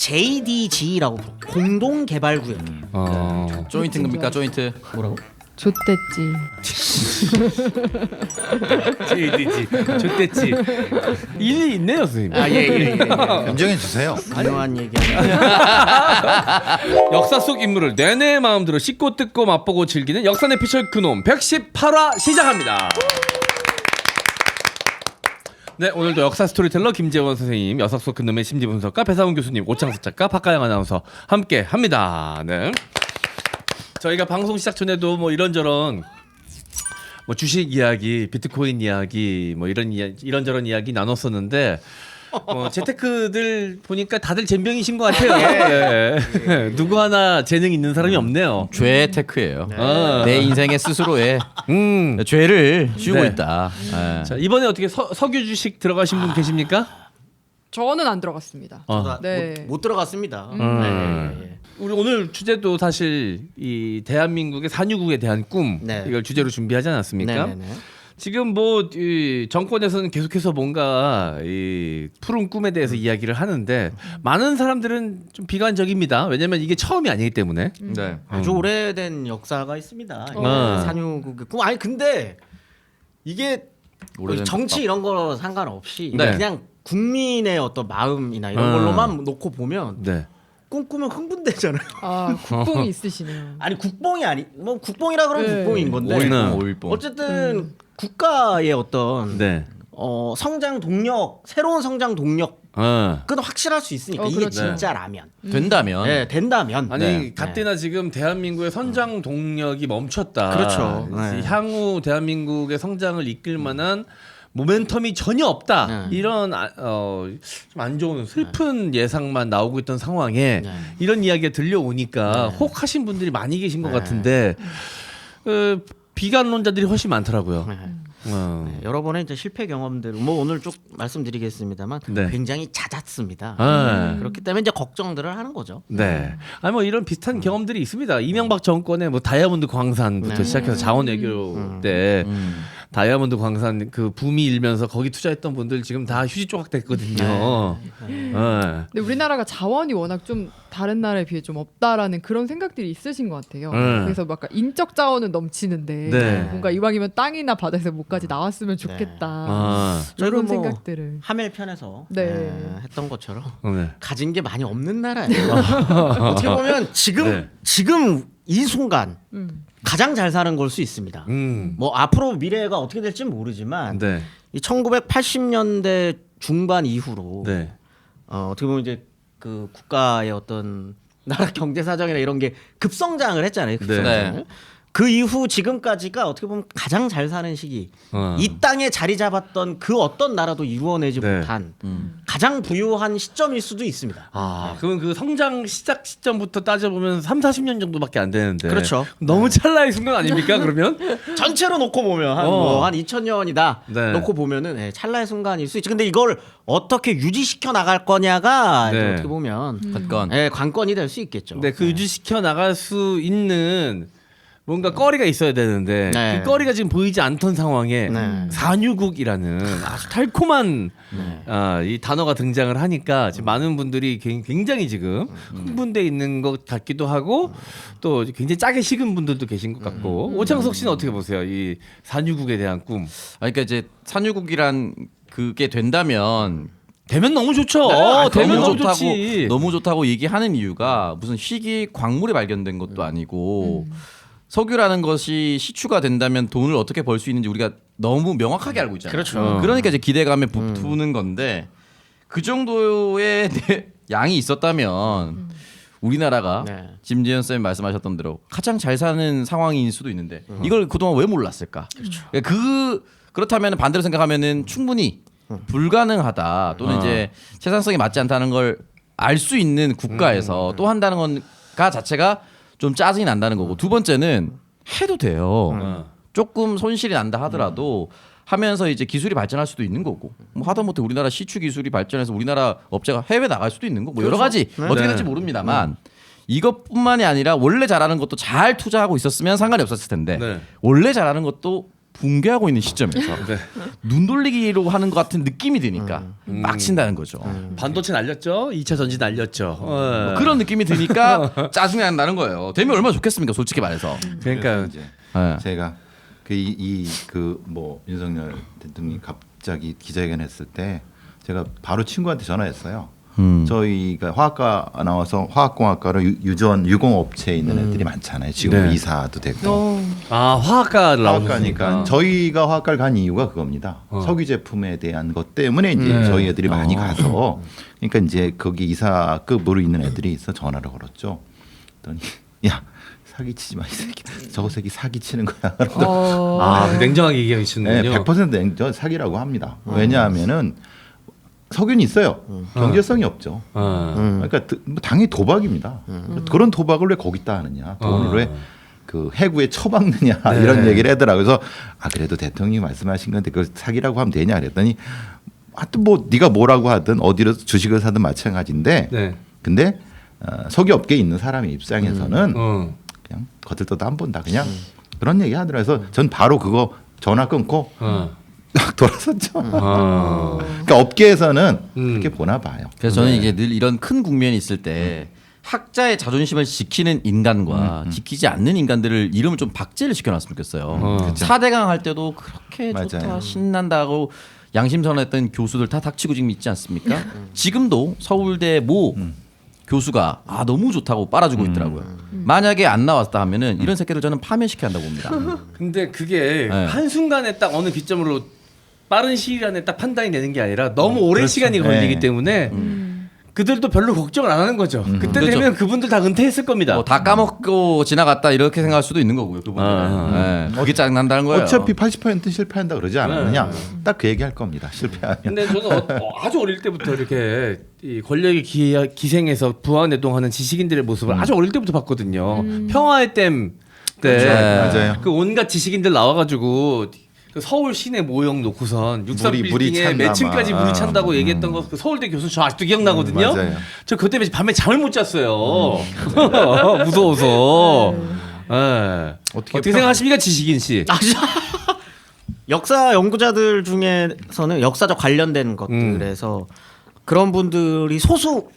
JDG라고 공동 개발 구역. 조인트입니까 조인트? 뭐라고? 좆됐지. JDG 좋댔지. 일리 있네요 선생님. 예. 인정해 주세요. 유명한 얘기. 역사 속 인물을 내내 마음대로 씹고 뜯고 맛보고 즐기는 역사 내피셜 그놈 118화 시작합니다. 네, 오늘도 역사 스토리텔러 김재원 선생님, 역사 속 그놈의 심리 분석가 배상훈 교수님, 오창석 작가, 박가영 아나운서 함께 합니다. 네. 저희가 방송 시작 전에도 뭐 이런저런 뭐 주식 이야기, 비트코인 이야기, 뭐 이런저런 이야기 나눴었는데 재테크들 보니까 다들 젬병이신 것 같아요. 예. 누구 하나 재능 있는 사람이 없네요. 죄 테크예요. 아. 내 인생의 스스로의 죄를 지우고 네. 있다. 예. 자, 이번에 어떻게 석유 주식 들어가신 분 계십니까? 저는 안 들어갔습니다. 네. 못 들어갔습니다. 예. 우리 오늘 주제도 사실 이 대한민국의 산유국에 대한 꿈 네. 이걸 주제로 준비하지 않았습니까? 네네네. 지금 뭐 이 정권에서는 계속해서 뭔가 이 푸른 꿈에 대해서 이야기를 하는데 많은 사람들은 좀 비관적입니다. 왜냐하면 이게 처음이 아니기 때문에. 네. 아주 오래된 역사가 있습니다. 산유국의 꿈. 아니 근데 이게 오래된 정치 이런 거 상관없이 네. 그냥 국민의 어떤 마음이나 이런 걸로만 놓고 보면 네. 꿈꾸면 흥분되잖아요. 아 국뽕이 있으시네요. 아니 국뽕이 뭐 국뽕이라 그러면 네. 국뽕인 건데 오일뽕. 어쨌든 국가의 어떤 네. 성장 동력, 새로운 성장 동력 그건 확실할 수 있으니까 이게 그렇죠. 진짜라면 된다면 네, 된다면 아니 네. 가뜩이나 지금 대한민국의 선장 동력이 멈췄다. 그렇죠. 이제 네. 향후 대한민국의 성장을 이끌 만한 모멘텀이 전혀 없다. 네. 이런 좀 안 좋은 슬픈 예상만 나오고 있던 상황에 네. 이런 이야기가 들려오니까 혹하신 분들이 많이 계신 것 같은데 비관론자들이 훨씬 많더라고요. 네. 여러 번의 이제 실패 경험들 뭐 오늘 쭉 말씀드리겠습니다만 네. 굉장히 잦았습니다. 그렇기 때문에 이제 걱정들을 하는 거죠. 네. 아니 뭐 이런 비슷한 경험들이 있습니다. 이명박 정권의 뭐 다이아몬드 광산부터 네. 시작해서 자원 외교 때 다이아몬드 광산 그 붐이 일면서 거기 투자했던 분들 지금 다 휴지 조각 됐거든요. 네. 근데 우리나라가 자원이 워낙 좀 다른 나라에 비해 좀 없다라는 그런 생각들이 있으신 것 같아요. 그래서 막 인적 자원은 넘치는데 네. 뭔가 이왕이면 땅이나 바다에서 뭐까지 나왔으면 좋겠다. 저희는 이런 뭐 생각들을. 하멜 편에서 네. 했던 것처럼 네. 가진 게 많이 없는 나라예요. 어떻게 보면 지금 이 순간 가장 잘 사는 걸 수 있습니다. 뭐 앞으로 미래가 어떻게 될지는 모르지만 네. 이 1980년대 중반 이후로 네. 어떻게 보면 이제 그 국가의 어떤 나라 경제 사정이나 이런 게 급성장을 했잖아요. 급성장을. 네. 그 이후 지금까지가 어떻게 보면 가장 잘 사는 시기. 이 땅에 자리 잡았던 그 어떤 나라도 이루어내지 네. 못한 가장 부유한 시점일 수도 있습니다. 그러면 그 성장 시작 시점부터 따져보면 3, 40년 정도밖에 안 되는데. 그렇죠. 너무 찰나의 순간 아닙니까? 그러면? 전체로 놓고 보면 한 2000년이다 네. 놓고 보면은 찰나의 순간일 수 있지. 근데 이걸 어떻게 유지시켜 나갈 거냐가 이제 네. 어떻게 보면 관건. 관건이 될 수 있겠죠. 네, 그 유지시켜 나갈 수 있는 뭔가 거리가 있어야 되는데 네. 그 거리가 지금 보이지 않던 상황에 네. 산유국이라는 아주 달콤한 이 단어가 등장을 하니까 지금 많은 분들이 굉장히 지금 흥분돼 있는 것 같기도 하고 또 굉장히 짜게 식은 분들도 계신 것 같고 오창석 씨는 어떻게 보세요? 이 산유국에 대한 꿈. 그러니까 이제 산유국이란 그게 된다면 되면 너무 좋죠. 되면 너무 좋지. 너무 좋다고 얘기하는 이유가 무슨 희귀 광물이 발견된 것도 아니고 석유라는 것이 시추가 된다면 돈을 어떻게 벌 수 있는지 우리가 너무 명확하게 알고 있잖아요. 그렇죠. 그러니까 이제 기대감에 붙는 건데 그 정도의 양이 있었다면 우리나라가 네. 김재현 쌤이 말씀하셨던 대로 가장 잘 사는 상황일 수도 있는데 이걸 그동안 왜 몰랐을까? 그렇다면 반대로 생각하면은 충분히 불가능하다 또는 이제 생산성이 맞지 않다는 걸 알 수 있는 국가에서 또 한다는 건가 자체가 좀 짜증이 난다는 거고 두 번째는 해도 돼요. 조금 손실이 난다 하더라도 하면서 이제 기술이 발전할 수도 있는 거고 뭐 하다못해 우리나라 시추 기술이 발전해서 우리나라 업체가 해외 나갈 수도 있는 거고 뭐 여러 가지 어떻게 될지 모릅니다만 이것뿐만이 아니라 원래 잘하는 것도 잘 투자하고 있었으면 상관이 없었을 텐데 네. 원래 잘하는 것도 붕괴하고 있는 시점에서 눈 돌리기로 하는 것 같은 느낌이 드니까 빡친다는 거죠. 반도체 날렸죠. 2차 전지 날렸죠. 뭐 그런 느낌이 드니까 짜증이 난다는 거예요. 되면 얼마나 좋겠습니까, 솔직히 말해서. 그러니까 이제 네. 제가 뭐 윤석열 대통령이 갑자기 기자회견 했을 때 제가 바로 친구한테 전화했어요. 저희가 화학과 나와서 화학공학과로 유공업체에 있는 애들이 많잖아요. 지금 네. 이사도 됐고. 화학과를 화학과니까 나오셨으니까. 저희가 화학과를 간 이유가 그겁니다. 석유 제품에 대한 것 때문에 이제 저희 애들이 많이 가서 그러니까 이제 거기 이사급으로 있는 애들이 있어 전화를 걸었죠. 그랬더니 야 사기치지 마 이 새끼. 저거 새끼 사기치는 거야. 냉정하게 얘기하시는군요. 네, 100% 냉정 사기라고 합니다. 왜냐하면은 석유는 있어요. 경제성이 없죠. 그러니까 뭐 당연히 도박입니다. 그런 도박을 왜 거기다 하느냐? 돈을 왜 그 해구에 처박느냐 네. 이런 얘기를 하더라고요. 그래서 그래도 대통령이 말씀하신 건데 그걸 사기라고 하면 되냐 그랬더니 하여튼 뭐 네가 뭐라고 하든 어디로 주식을 사든 마찬가지인데 네. 근데 석유 업계에 있는 사람의 입장에서는 그냥 거들떠도 안 본다 그냥 그런 얘기 하더라고요. 그래서 전 바로 그거 전화 끊고 돌아섰죠. 그러니까 업계에서는 그렇게 보나 봐요. 그래서 저는 이게 늘 이런 큰 국면이 있을 때 학자의 자존심을 지키는 인간과 지키지 않는 인간들을 이름을 좀 박제를 시켜놨으면 좋겠어요. 4대강 할 때도 그렇게 좋다 맞아요. 신난다고 양심선언했던 교수들 다 닥치고 지금 있지 않습니까? 지금도 서울대 모 교수가 너무 좋다고 빨아주고 있더라고요. 만약에 안 나왔다 하면은 이런 새끼들 저는 파면시켜야 한다고 봅니다. 근데 그게 네. 한순간에 딱 어느 기점으로 빠른 시일 안에 딱 판단이 되는 게 아니라 너무 오랜 그렇죠. 시간이 걸리기 네. 때문에 그들도 별로 걱정을 안 하는 거죠. 그때 그렇죠. 되면 그분들 다 은퇴했을 겁니다. 뭐 다 까먹고 지나갔다 이렇게 생각할 수도 있는 거고요. 그분들은. 네. 그게 짜증난다는 거예요. 어차피 80% 실패한다 그러지 않았느냐? 딱 그 얘기할 겁니다. 실패하면. 근데 저는 아주 어릴 때부터 이렇게 이 권력의 기생에서 부안해동하는 지식인들의 모습을 아주 어릴 때부터 봤거든요. 평화의 댐 때 맞아요. 그 온갖 지식인들 나와가지고 그 서울 시내 모형 놓고선 63 물이 빌딩에 찬다, 몇 층까지 막. 물이 찬다고 얘기했던 거 그 서울대 교수 저 아직도 기억나거든요. 맞아요. 저 그때 밤에 잠을 못 잤어요. 무서워서. 예. 어떻게 생각하십니까, 지식인 씨? 역사 연구자들 중에서는 역사적 관련된 것들에서 그런 분들이 소수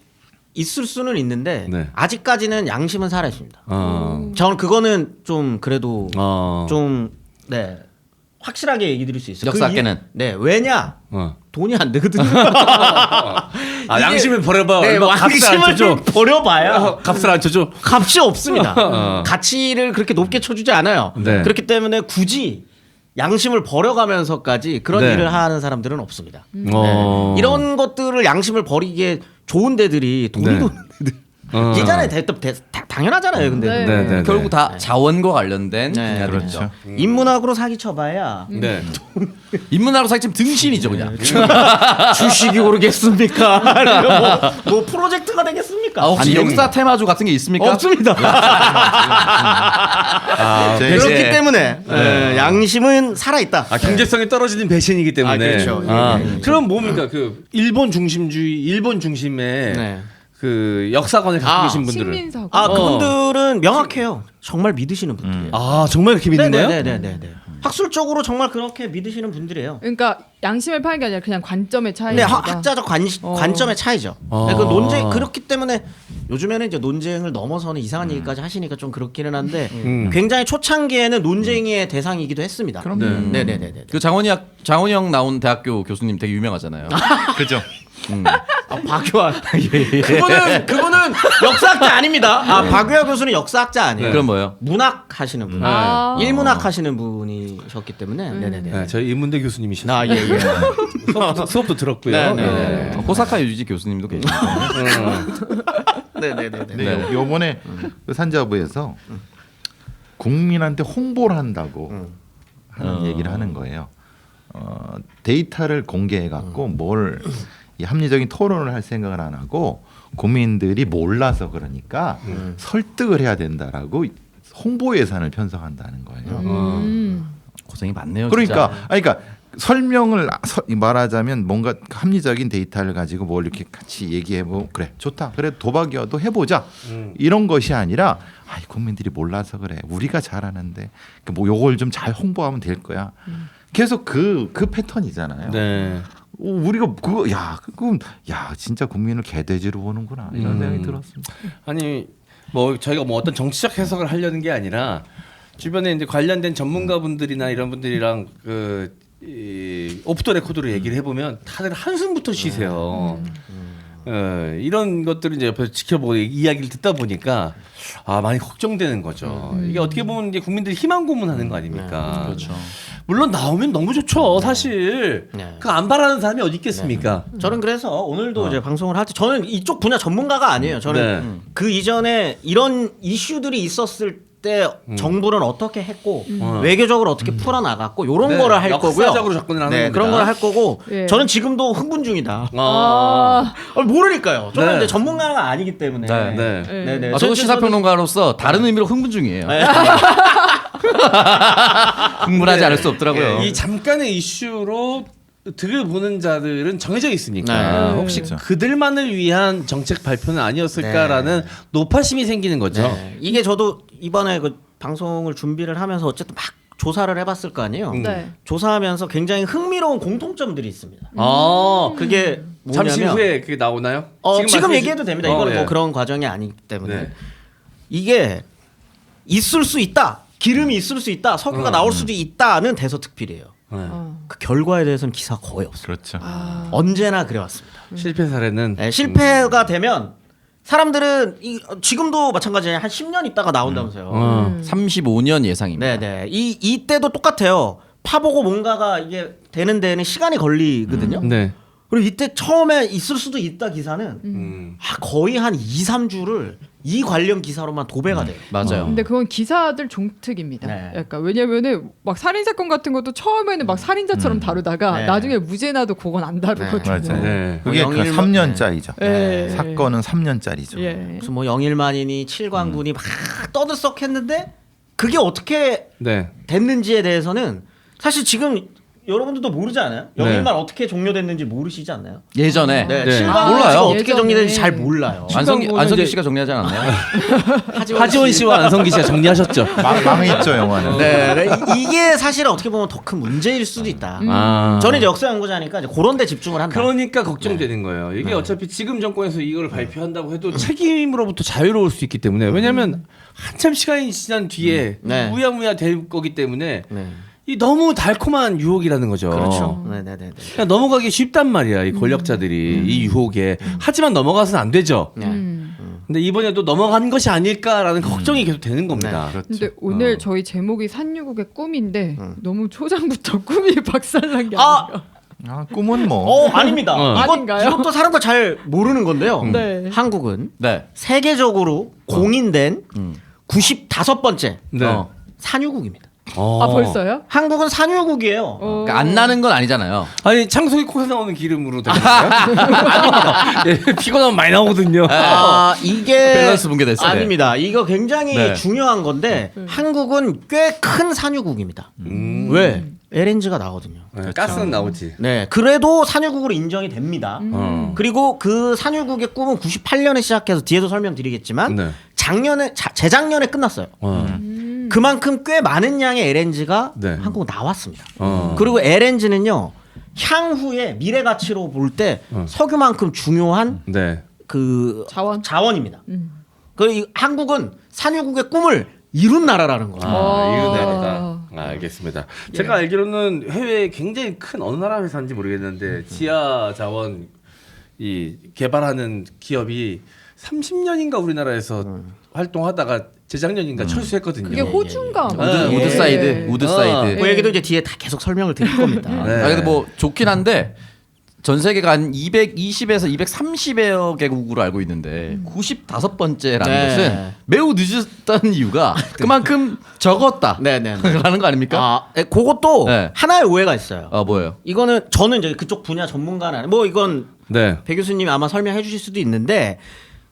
있을 수는 있는데 네. 아직까지는 양심은 살아 있습니다. 저는 그거는 좀 그래도 좀 네. 확실하게 얘기 드릴 수 있어요. 역사학계는? 네. 왜냐? 돈이 안 되거든요. 양심을 버려봐. 네, 얼마 값을 안 쳐줘. 양심을 버려봐야 값을 안 쳐줘. 값이 없습니다. 가치를 그렇게 높게 쳐주지 않아요. 네. 그렇기 때문에 굳이 양심을 버려가면서까지 그런 네. 일을 하는 사람들은 없습니다. 어. 이런 것들을 양심을 버리기에 좋은 데들이 돈이 네. 도는 데들. 예전에 당연하잖아요. 근데 네. 결국 다 자원과 관련된 네. 분야들이죠. 그렇죠. 인문학으로 사기 쳐봐야 네. 인문학으로 사기치면 등신이죠 그냥. 주식이 오르겠습니까? 아니면 뭐 프로젝트가 되겠습니까? 혹시 역사 테마주 같은 게 있습니까? 없습니다. 제- 그렇기 배신. 때문에 양심은 살아 있다. 경제성이 떨어지는 배신이기 때문에. 그렇죠. 그럼 뭡니까? 그 일본 중심주의, 일본 중심의 네. 그 역사관을 갖고 계신 분들은. 식민사고. 그분들은 명확해요. 정말 믿으시는 분들이에요. 정말 그렇게 믿는 거예요? 네네네. 학술적으로 정말 그렇게 믿으시는 분들이에요. 그러니까 양심을 파는 게 아니라 그냥 관점의 차이. 네, 학자적 관점의 차이죠. 네, 그 논쟁 그렇기 때문에 요즘에는 이제 논쟁을 넘어서는 이상한 얘기까지 하시니까 좀 그렇기는 한데 굉장히 초창기에는 논쟁의 대상이기도 했습니다. 네네네. 그 장원이 형 나온 대학교 교수님 되게 유명하잖아요. 그죠. 박유한. 그분은 역사학자 아닙니다. 박유한 교수는 역사학자 아니에요. 그럼 뭐예요? 문학 하시는 분. 일문학 하시는 분이셨기 때문에. 네네네. 네, 저희 인문대 교수님이시죠. 예. 수업도 들었고요. 네. 호사카 유지 교수님도 계시고. 네네네. 근데 요번에 그 산자부에서 국민한테 홍보를 한다고 하는 얘기를 하는 거예요. 데이터를 공개해 갖고 뭘 이 합리적인 토론을 할 생각을 안 하고 국민들이 몰라서 그러니까 설득을 해야 된다라고 홍보 예산을 편성한다는 거예요. 고생이 많네요. 그러니까 진짜. 그러니까 설명을 말하자면 뭔가 합리적인 데이터를 가지고 뭘 이렇게 같이 얘기해보고 그래 좋다 그래 도박이어도 해보자 이런 것이 아니라 국민들이 몰라서 그래 우리가 잘하는데 뭐 요걸 좀 잘 홍보하면 될 거야 계속 그 패턴이잖아요. 네. 우리가 그거 그건 진짜 국민을 개돼지로 보는구나 이런 생각이 들었습니다. 아니 뭐 저희가 뭐 어떤 정치적 해석을 하려는 게 아니라 주변에 이제 관련된 전문가분들이나 이런 분들이랑 오프 더 레코드로 얘기를 해보면 다들 한숨부터 쉬세요. 이런 것들을 이제 옆에서 지켜보고 이야기를 듣다 보니까 많이 걱정되는 거죠. 이게 어떻게 보면 이제 국민들이 희망 고문하는 거 아닙니까? 그렇죠. 물론 나오면 너무 좋죠. 사실 네. 그 안 바라는 사람이 어디 있겠습니까? 저는 그래서 오늘도 이제 방송을 할 때 저는 이쪽 분야 전문가가 아니에요. 저는 네. 그 이전에 이런 이슈들이 있었을 때 정부는 어떻게 했고 외교적으로 어떻게 풀어 나갔고 이런 거를 할 거고요. 역사적으로 접근을 하는 겁니다. 그런 걸 할 거고 예. 저는 지금도 흥분 중이다. 아, 모르니까요. 저는 네. 이제 전문가가 아니기 때문에. 네. 네. 네네. 저도 시사평론가로서 다른 의미로 흥분 중이에요. 흥분하지 않을 수 없더라고요. 이 잠깐의 이슈로 득을 보는 자들은 정해져 있으니까 네. 혹시 그들만을 위한 정책 발표는 아니었을까라는 노파심이 생기는 거죠. 네. 이게 저도 이번에 그 방송을 준비를 하면서 어쨌든 막 조사를 해봤을 거 아니에요. 네. 조사하면서 굉장히 흥미로운 공통점들이 있습니다. 음. 그게 잠시 뭐냐면 후에 그게 나오나요? 지금 말씀해 얘기해도 됩니다. 이거는 예. 뭐 그런 과정이 아니기 때문에 네. 이게 있을 수 있다. 기름이 있을 수 있다. 석유가 나올 수도 있다는 대서특필이에요. 그 결과에 대해서는 기사가 거의 없어요. 그렇죠. 언제나 그래왔습니다. 실패 사례는 네, 실패가 되면 사람들은 지금도 마찬가지예요. 한 10년 있다가 나온다면서요. 35년 예상입니다. 네네. 이때도 똑같아요. 파보고 뭔가가 이게 되는 데는 시간이 걸리거든요. 네. 그리고 이때 처음에 있을 수도 있다 기사는 거의 한 2, 3주를 이 관련 기사로만 도배가 돼요. 맞아요. 근데 그건 기사들 종특입니다. 네. 약간 왜냐면은 막 살인 사건 같은 것도 처음에는 막 살인자처럼 다루다가 네. 나중에 무죄 나도 그건 안 다루거든요. 맞아요. 네. 그게 그 3년짜리죠. 네. 사건은 3년짜리죠. 예. 무슨 뭐 영일만이니 칠광군이 막 떠들썩했는데 그게 어떻게 네. 됐는지에 대해서는 사실 지금 여러분들도 모르지 않아요? 영일만 어떻게 종료됐는지 모르시지 않나요? 예전에 네, 네. 칠광군이 몰라요. 지금 어떻게 예전에. 정리됐는지 잘 몰라요. 안성기 이제- 씨가 정리하지 않았나요? 하지원 씨와 안성기 씨가 정리하셨죠. 망했죠 영화는. 네, 이게 사실 어떻게 보면 더 큰 문제일 수도 있다. 저는 이제 역사 연구자니까 이제 그런 데 집중을 한다. 그러니까 걱정되는 거예요. 이게 어차피 지금 정권에서 이걸 발표한다고 해도 책임으로부터 자유로울 수 있기 때문에 왜냐하면 한참 시간이 지난 뒤에 네. 무야무야 될 거기 때문에 네. 이 너무 달콤한 유혹이라는 거죠. 그렇죠. 네네네. 그냥 넘어가기 쉽단 말이야 이 권력자들이 이 유혹에. 하지만 넘어가서는 안 되죠. 네. 근데 이번에도 넘어간 것이 아닐까라는 걱정이 계속 되는 겁니다. 근데 오늘 저희 제목이 산유국의 꿈인데 너무 초장부터 꿈이 박살난 게 아! 아닌가. 꿈은 뭐 아닙니다. 아닌가요? 이것도 사람들 잘 모르는 건데요. 네. 한국은 네. 세계적으로 공인된 95번째 네. 산유국입니다. 아 벌써요? 한국은 산유국이에요. 그러니까 안 나는 건 아니잖아요. 아니 창석이 코에서 나오는 기름으로 되는 거예요? 예, 피가 너무 많이 나오거든요. 이게 밸런스 붕괴됐어요. 아닙니다. 이거 굉장히 네. 중요한 건데 한국은 꽤 큰 산유국입니다. 왜? LNG가 나거든요. 네, 가스는 나오지. 네, 그래도 산유국으로 인정이 됩니다. 어. 그리고 그 산유국의 꿈은 98년에 시작해서 뒤에도 설명드리겠지만 네. 재작년에 끝났어요. 그만큼 꽤 많은 양의 LNG가 네. 한국 나왔습니다. 어. 그리고 LNG는요 향후의 미래 가치로 볼 때 석유만큼 중요한 네. 그 자원입니다. 그 한국은 산유국의 꿈을 이룬 나라라는 거예요. 이거 내가 알겠습니다. 제가 알기로는 해외에 굉장히 큰 어느 나라 회사인지 모르겠는데 지하 자원 이 개발하는 기업이 30년인가 우리나라에서 활동하다가 재작년인가 철수했거든요. 그게 호주인가? 우드사이드, 우드사이드. 그 얘기도 이제 뒤에 다 계속 설명을 드릴 겁니다. 네. 아, 근데 뭐 좋긴 한데 전 세계가 한 220에서 230여 개국으로 알고 있는데 95번째라는 네. 것은 매우 늦었다는 이유가 그만큼 적었다. 네네네. 라는 거 아닙니까? 그것도 네. 하나의 오해가 있어요. 뭐예요? 이거는 저는 이제 그쪽 분야 전문가는 아니 뭐 이건 네. 배 교수님이 아마 설명해 주실 수도 있는데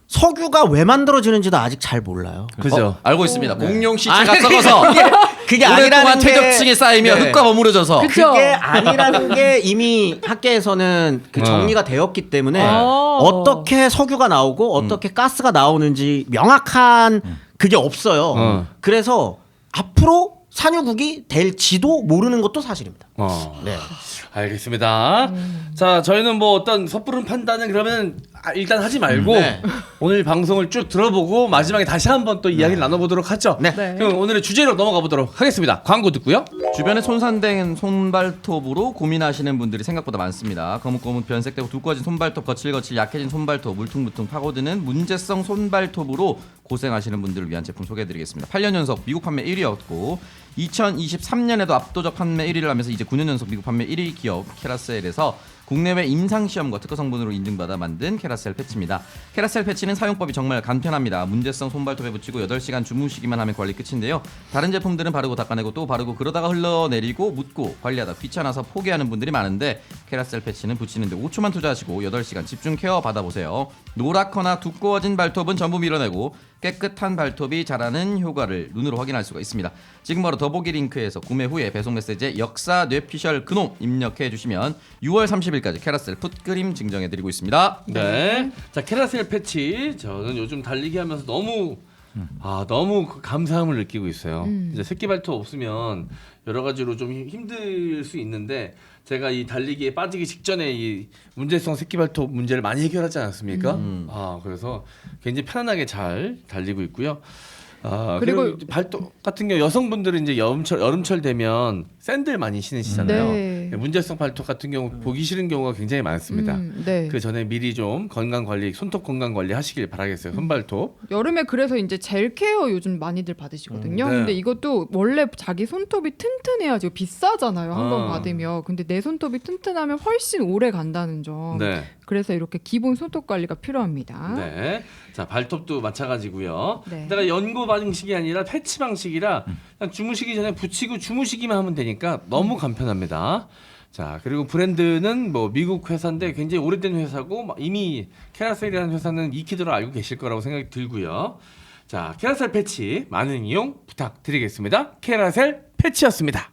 석유가 왜 만들어지는지도 아직 잘 몰라요. 그죠. 알고 있습니다. 네. 공룡 시체가 썩어서 그게 오랫동안 아니라는 게 퇴적층에 쌓이면 네. 흙과 버무려져서 그쵸. 그게 아니라는 게 이미 학계에서는 그 정리가 되었기 때문에 어. 어떻게 석유가 나오고 어떻게 가스가 나오는지 명확한 그게 없어요. 그래서 앞으로 산유국이 될지도 모르는 것도 사실입니다. 네. 알겠습니다. 자, 저희는 뭐 어떤 섣부른 판단은 그러면 일단 하지 말고 네. 오늘 방송을 쭉 들어보고 마지막에 다시 한번 또 이야기를 나눠보도록 하죠. 네. 네. 그럼 오늘의 주제로 넘어가 보도록 하겠습니다. 광고 듣고요. 주변에 손상된 손발톱으로 고민하시는 분들이 생각보다 많습니다. 거뭇거뭇 변색되고 두꺼워진 손발톱, 거칠거칠 약해진 손발톱, 물퉁물퉁 파고드는 문제성 손발톱으로 고생하시는 분들을 위한 제품 소개해드리겠습니다. 8년 연속 미국 판매 1위였고 2023년에도 압도적 판매 1위를 하면서 이제 9년 연속 미국 판매 1위 기업 캐라셀에서 국내외 임상시험과 특허 성분으로 인증받아 만든 캐라셀 패치입니다. 캐라셀 패치는 사용법이 정말 간편합니다. 문제성 손발톱에 붙이고 8시간 주무시기만 하면 관리 끝인데요. 다른 제품들은 바르고 닦아내고 또 바르고 그러다가 흘러내리고 묻고 관리하다 귀찮아서 포기하는 분들이 많은데 캐라셀 패치는 붙이는데 5초만 투자하시고 8시간 집중 케어 받아보세요. 노랗거나 두꺼워진 발톱은 전부 밀어내고 깨끗한 발톱이 자라는 효과를 눈으로 확인할 수가 있습니다. 지금 바로 더보기 링크에서 구매 후에 배송 메시지에 역사 뇌피셜 그놈 입력해 주시면 6월 30일까지 캐라셀 풋그림 증정해드리고 있습니다. 네. 자, 캐라셀 패치. 저는 요즘 달리기 하면서 너무 그 감사함을 느끼고 있어요. 이제 새끼 발톱 없으면 여러 가지로 좀 힘들 수 있는데 제가 이 달리기에 빠지기 직전에 이 문제성 새끼 발톱 문제를 많이 해결하지 않았습니까? 그래서 굉장히 편안하게 잘 달리고 있고요. 그리고 발톱 같은 경우 여성분들은 이제 여름철 되면 샌들 많이 신으시잖아요. 네. 문제성 발톱 같은 경우 보기 싫은 경우가 굉장히 많습니다. 네. 그 전에 미리 좀 건강 관리, 손톱 건강 관리 하시길 바라겠어요. 손발톱. 여름에 그래서 이제 젤 케어 요즘 많이들 받으시거든요. 네. 근데 이것도 원래 자기 손톱이 튼튼해야지 비싸잖아요. 한 번 받으면. 근데 내 손톱이 튼튼하면 훨씬 오래 간다는 점. 네. 그래서 이렇게 기본 손톱 관리가 필요합니다. 네. 자, 발톱도 마찬가지고요. 네. 내가 연고 방식이 아니라 패치 방식이라 그냥 주무시기 전에 붙이고 주무시기만 하면 되니까 너무 간편합니다. 자, 그리고 브랜드는 뭐 미국 회사인데 굉장히 오래된 회사고 이미 캐라셀이라는 회사는 익히도록 알고 계실 거라고 생각이 들고요. 자, 캐라셀 패치 많은 이용 부탁드리겠습니다. 캐라셀 패치였습니다.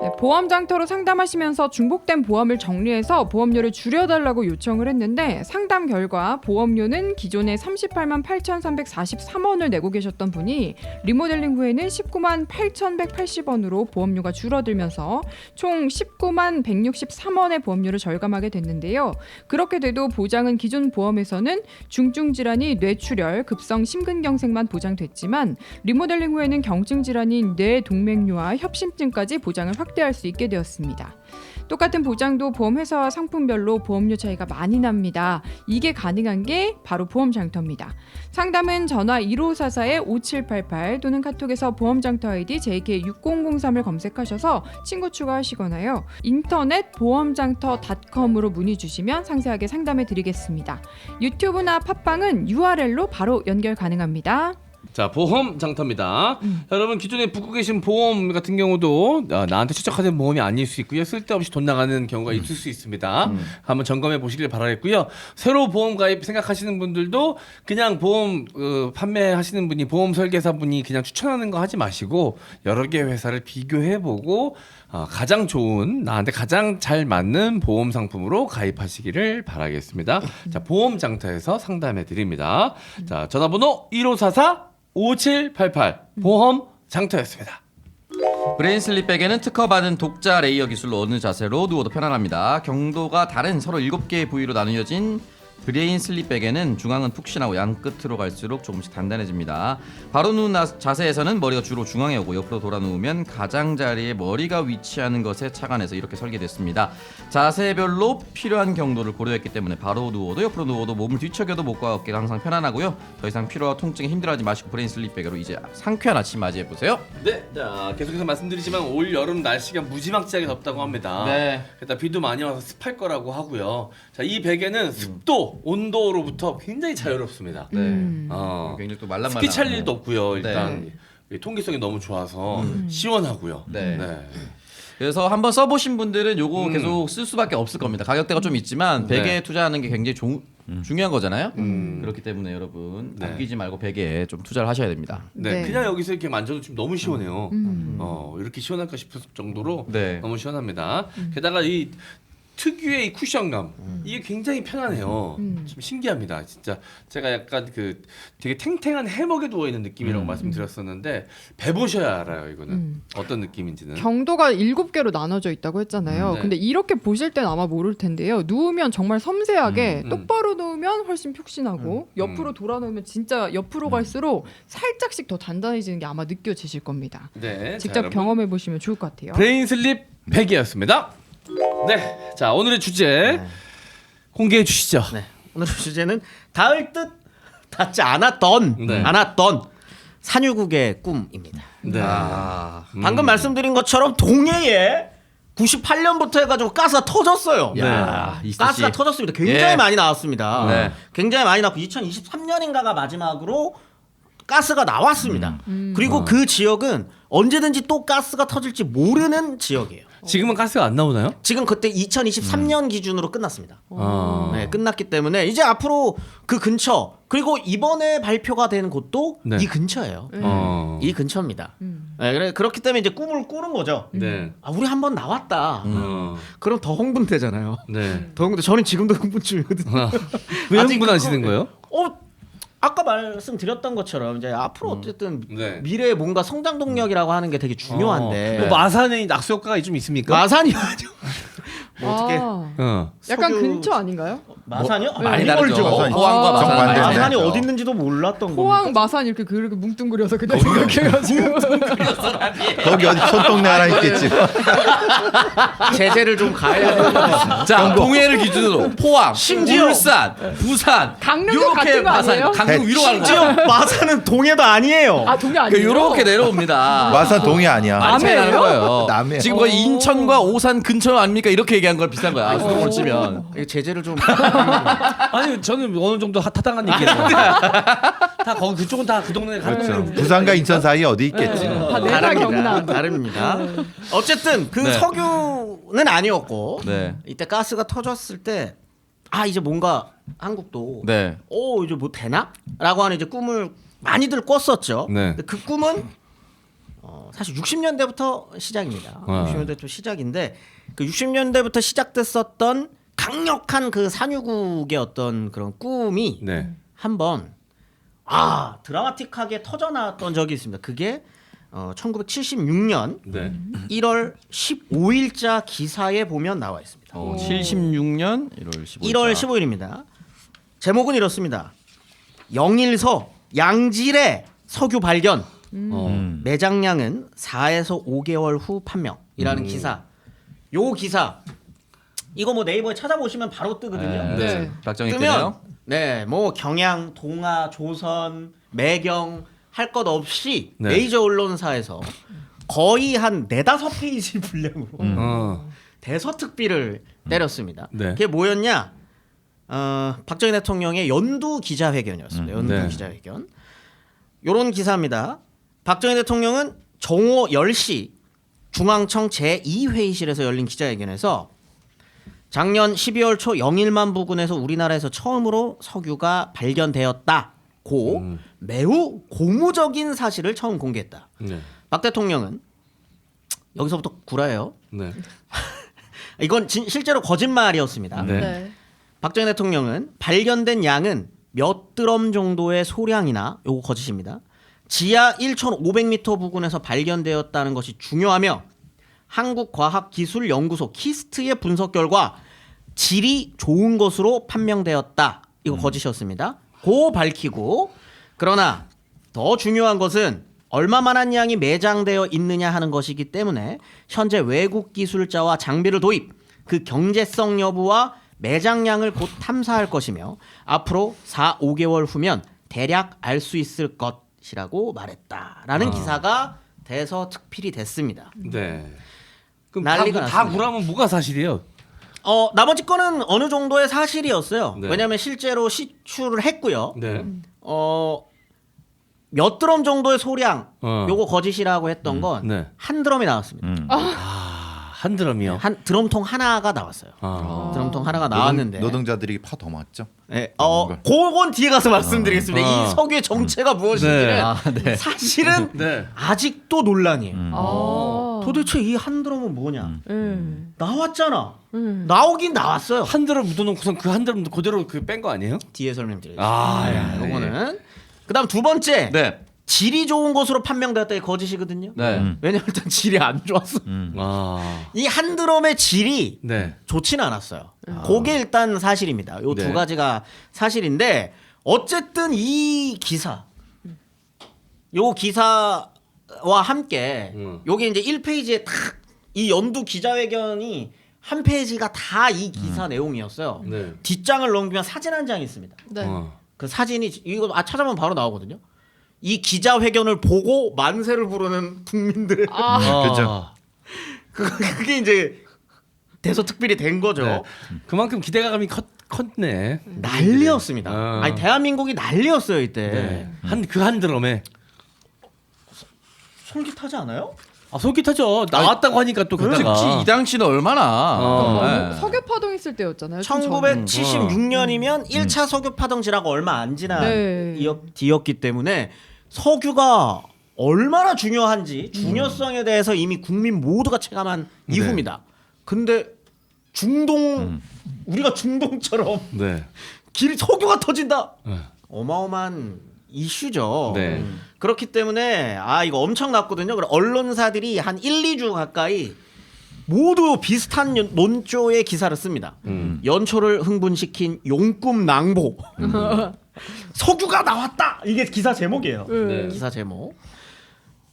네, 보험 장터로 상담하시면서 중복된 보험을 정리해서 보험료를 줄여달라고 요청을 했는데 상담 결과 보험료는 기존에 38만 8,343원을 내고 계셨던 분이 리모델링 후에는 19만 8,180원으로 보험료가 줄어들면서 총 19만 163원의 보험료를 절감하게 됐는데요. 그렇게 돼도 보장은 기존 보험에서는 중증 질환이 뇌출혈, 급성 심근경색만 보장됐지만 리모델링 후에는 경증 질환인 뇌동맥류와 협심증까지 보장을 확대할 수 있게 되었습니다. 똑같은 보장도 보험회사와 상품별로 보험료 차이가 많이 납니다. 이게 가능한 게 바로 보험장터입니다. 상담은 전화 1544-5788 또는 카톡에서 보험장터 아이디 JK6003을 검색하셔서 친구 추가하시거나요. 인터넷 보험장터.com으로 문의 주시면 상세하게 상담해 드리겠습니다. 유튜브나 팟빵은 URL로 바로 연결 가능합니다. 자, 보험 장터입니다. 여러분 기존에 붙고 계신 보험 같은 경우도 나한테 최적화된 보험이 아닐 수 있고요. 쓸데없이 돈 나가는 경우가 있을 수 있습니다. 한번 점검해 보시길 바라겠고요. 새로 보험 가입 생각하시는 분들도 그냥 보험 판매하시는 분이 보험 설계사 분이 그냥 추천하는 거 하지 마시고 여러 개 회사를 비교해 보고 가장 좋은 나한테 가장 잘 맞는 보험 상품으로 가입하시기를 바라겠습니다. 자, 보험 장터에서 상담해 드립니다. 자, 전화번호 1544-5788 보험 장터였습니다. 브레인 슬립백에는 특허받은 독자 레이어 기술로 어느 자세로 누워도 편안합니다. 경도가 다른 서로 7개의 부위로 나누어진 브레인 슬립백에는 중앙은 푹신하고 양 끝으로 갈수록 조금씩 단단해집니다. 바로 누운 자세에서는 머리가 주로 중앙에 오고 옆으로 돌아 누우면 가장자리에 머리가 위치하는 것에 착안해서 이렇게 설계됐습니다. 자세별로 필요한 경도를 고려했기 때문에 바로 누워도 옆으로 누워도 몸을 뒤척여도 목과 어깨가 항상 편안하고요. 더 이상 피로와 통증에 힘들어하지 마시고 브레인 슬립백으로 이제 상쾌한 아침 맞이해보세요. 네, 자, 계속해서 말씀드리지만 올 여름 날씨가 무지막지하게 덥다고 합니다. 네. 일단 비도 많이 와서 습할 거라고 하고요. 자, 이 베개는 습도, 온도로부터 굉장히 자유롭습니다. 네. 굉장히 굉장히 또 말랑말랑. 습기 찰 일도 없고요. 일단 통기성이 너무 좋아서 시원하고요. 네. 그래서 한번 써보신 분들은 요거 계속 쓸 수밖에 없을 겁니다. 가격대가 좀 있지만 베개에 투자하는 게 굉장히 중요한 거잖아요. 그렇기 때문에 여러분 네. 아끼지 말고 베개에 좀 투자를 하셔야 됩니다. 네, 네. 그냥 여기서 이렇게 만져도 지금 너무 시원해요. 이렇게 시원할까 싶을 정도로 네. 너무 시원합니다. 게다가 이 특유의 이 쿠션감 이게 굉장히 편하네요. 좀 신기합니다. 진짜 제가 약간 그 되게 탱탱한 해먹에 누워 있는 느낌이라고 말씀드렸었는데 배보셔야 알아요. 이거는 어떤 느낌인지는. 경도가 7개로 나눠져 있다고 했잖아요. 네. 근데 이렇게 보실 땐 아마 모를 텐데요. 누우면 정말 섬세하게 똑바로 누우면 훨씬 푹신하고 옆으로 돌아 누우면 진짜 옆으로 갈수록 살짝씩 더 단단해지는 게 아마 느껴지실 겁니다. 네, 직접 경험해 보시면 좋을 것 같아요. 브레인 슬립 베개였습니다. 네, 자 오늘의 주제 공개해 주시죠. 네. 오늘 주제는 닿을 듯 닿지 않았던 네. 산유국의 꿈입니다. 네. 방금 말씀드린 것처럼 동해에 98년부터 해가지고 가스가 터졌어요. 야, 이스트 가스가 씨. 터졌습니다. 굉장히 예. 많이 나왔습니다. 네. 굉장히 많이 나왔고 2023년인가가 마지막으로 가스가 나왔습니다. 그리고 그 지역은 언제든지 또 가스가 터질지 모르는 지역이에요. 지금은 가스가 안 나오나요? 지금 그때 2023년 기준으로 끝났습니다. 아. 네, 끝났기 때문에 이제 앞으로 그 근처 그리고 이번에 발표가 된 곳도 네. 이 근처예요. 어. 이 근처입니다. 네, 그렇기 때문에 이제 꿈을 꾸는 거죠. 네. 아, 우리 한번 나왔다. 그럼 더 흥분되잖아요. 네. 더 흥분돼. 저는 지금도 흥분 중이거든요. 왜 아직 흥분하시는 거예요? 아까 말씀드렸던 것처럼 이제 앞으로 어쨌든 네. 미래의 뭔가 성장 동력이라고 하는 게 되게 중요한데 뭐 마산에 낙수 효과가 좀 있습니까? 마산이 아니죠. 뭐 어떻게 아, 약간 석유- 근처 아닌가요? 마산이요? 많이 멀죠. 다르죠. 마산이- 포항과 마산 정반대인데. 많이 마산이 네. 어디 있는지도 몰랐던 포항 겁니까? 마산 이렇게 그렇게 뭉뚱그려서 그냥 생각해가지고 거기 어디 촌동네 하나 있겠지. 제재를 좀 가해야 되는 거. 자, 동해를 기준으로 포항, 심지어- 울산, 부산, 강릉도 요렇게 같은 거 아니에요? 강릉 위로 가는 심지어 거예요. 마산은 동해도 아니에요. 아 동네 아니에요? 요렇게 내려옵니다. 마산 동해 아니야. 많이 차이 나는 남해예요? 거예요. 남해. 지금 거의 인천과 오산 근처 아닙니까? 이렇게 얘기한 걸 비슷한 거야. 수동으로 치면. 이거 제재를 좀 아니 저는 어느 정도 타당한 얘기예요. 다 거기 그쪽은 다 그 동네에 가는 그렇죠. 부산과 인천 사이에 어디 있겠지. 다 내다 경남. 다릅니다. 어쨌든 그 네. 석유는 아니었고 네. 이때 가스가 터졌을 때 아 이제 뭔가 한국도 네. 이제 뭐 되나?라고 하는 이제 꿈을 많이들 꿨었죠. 네. 근데 그 꿈은 사실 60년대부터 시작입니다. 아. 60년대부터 시작인데 그 60년대부터 시작됐었던 강력한 그 산유국의 어떤 그런 꿈이 네. 한번 드라마틱하게 터져 나왔던 적이 있습니다. 그게 1976년 네. 1월 15일자 기사에 보면 나와 있습니다. 76년 1월 15일. 1월 15일입니다. 제목은 이렇습니다. 영일서 양질의 석유 발견. 매장량은 4에서 5개월 후 판명이라는 기사. 요 기사 이거 뭐 네이버에 찾아보시면 바로 뜨거든요. 네. 박정희 뜨면 때요. 네, 뭐 경향, 동아, 조선, 매경 할 것 없이 네. 메이저 언론사에서 거의 한 4-5페이지 분량으로 어. 대서특비를 때렸습니다. 네. 그게 뭐였냐? 박정희 대통령의 연두 기자회견이었습니다. 연두 네. 기자회견. 요런 기사입니다. 박정희 대통령은 정오 10시 중앙청 제2회의실에서 열린 기자회견에서 작년 12월 초 영일만 부근에서 우리나라에서 처음으로 석유가 발견되었다고 매우 고무적인 사실을 처음 공개했다. 네. 박 대통령은 여기서부터 구라예요. 네. 이건 실제로 거짓말이었습니다. 네. 네. 박정희 대통령은 발견된 양은 몇 드럼 정도의 소량이나 요거 거짓입니다. 지하 1,500m 부근에서 발견되었다는 것이 중요하며 한국과학기술연구소 키스트의 분석 결과 질이 좋은 것으로 판명되었다. 이거 거짓이었습니다. 고 밝히고 그러나 더 중요한 것은 얼마만한 양이 매장되어 있느냐 하는 것이기 때문에 현재 외국 기술자와 장비를 도입, 그 경제성 여부와 매장량을 곧 탐사할 것이며 앞으로 4-5개월 후면 대략 알 수 있을 것이라고 말했다라는 기사가 대서특필이 됐습니다. 네. 그럼 난리가 다 났습니다. 구라면 뭐가 사실이에요? 나머지 거는 어느 정도의 사실이었어요. 네. 왜냐하면 실제로 시추를 했고요. 네. 몇 드럼 정도의 소량 어. 요거 거짓이라고 했던 건 네. 한 드럼이 나왔습니다. 한 한 드럼이요. 한 드럼통 하나가 나왔어요. 드럼통 하나가 나왔는데 노동자들이 파 더 맞죠? 네, 그건 뒤에 가서 말씀드리겠습니다. 아. 이 석유의 정체가 무엇인지는 네. 사실은 네. 아직도 논란이에요. 아. 도대체 이 한 드럼은 뭐냐? 네. 나왔잖아. 나오긴 나왔어요. 한 드럼 묻어놓고선 그 한 드럼 그대로 그 뺀 거 아니에요? 뒤에 설명드리겠습니다. 야, 요거는 그다음 두 번째 네. 질이 좋은 것으로 판명되었다. 이 거짓이거든요. 네. 왜냐면 일단 질이 안 좋았어. 아, 이 한 드럼의 질이 네. 좋지는 않았어요. 그게 일단 사실입니다. 요 두 네. 가지가 사실인데 어쨌든 이 기사, 요 기사와 함께 요게 이제 1페이지에 딱 이 연두 기자회견이 한 페이지가 다 이 기사 내용이었어요. 네. 뒷장을 넘기면 사진 한 장이 있습니다. 네. 그 사진이 이거 찾아보면 바로 나오거든요. 이 기자회견을 보고 만세를 부르는 국민들의 그렇죠. 그게 이제 대서특필이 된 거죠. 네. 그만큼 기대감이 컸네. 난리였습니다. 아니 대한민국이 난리였어요 이때. 네. 한 드럼에 솔깃하지 않아요? 솔깃하죠. 나왔다고 하니까 또 특히 게다가 이 당시는 얼마나 네. 석유파동 있을 때였잖아요. 좀 전. 1976년이면 1차 석유 파동지라고 얼마 안 지난 네. 뒤였기 때문에 석유가 얼마나 중요한지 중요성에 대해서 이미 국민 모두가 체감한 이후입니다. 근데 중동 우리가 중동처럼 네. 길 석유가 터진다. 어마어마한 이슈죠. 네. 그렇기 때문에 이거 엄청났거든요. 그리고 언론사들이 한 1, 2주 가까이 모두 비슷한 논조의 기사를 씁니다. 연초를 흥분시킨 용꿈 낭보. 석유가 나왔다. 이게 기사 제목이에요. 네. 기사 제목.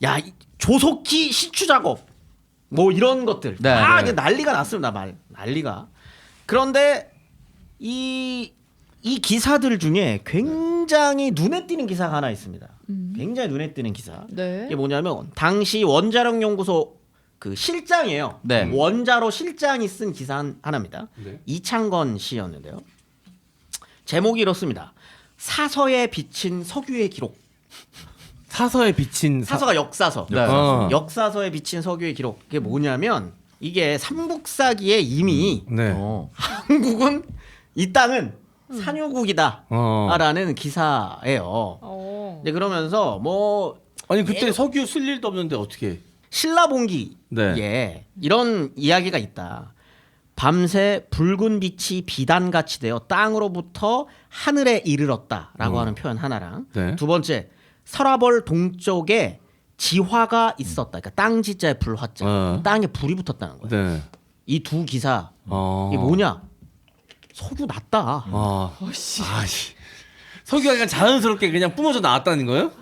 야, 조속히 시추 작업. 뭐 이런 것들. 네, 네. 이게 난리가 났습니다. 난리가. 그런데 이 기사들 중에 굉장히 눈에 띄는 기사가 하나 있습니다. 굉장히 눈에 띄는 기사. 네. 이게 뭐냐면 당시 원자력 연구소 그 실장이에요. 네. 원자로 실장이 쓴 기사 하나입니다. 네. 이창건 씨였는데요. 제목이 이렇습니다. 사서에 비친 석유의 기록. 사서에 비친 사서가 역사서. 네. 역사서에 비친 석유의 기록. 이게 뭐냐면 이게 삼국사기에 이미 네. 한국은 이 땅은 산유국이다라는 어. 기사예요. 이제 그러면서 뭐 아니 그때 석유 쓸 일도 없는데 어떻게? 신라봉기에 네. 이런 이야기가 있다. 밤새 붉은 빛이 비단같이 되어 땅으로부터 하늘에 이르렀다라고 하는 표현 하나랑 네. 두 번째 서라벌 동쪽에 지화가 있었다. 그러니까 땅 지자에 불화자. 땅에 불이 붙었다는 거예요. 네. 이 두 기사 이게 뭐냐? 석유 났다. 아씨. 석유가 그냥 자연스럽게 그냥 뿜어져 나왔다는 거예요?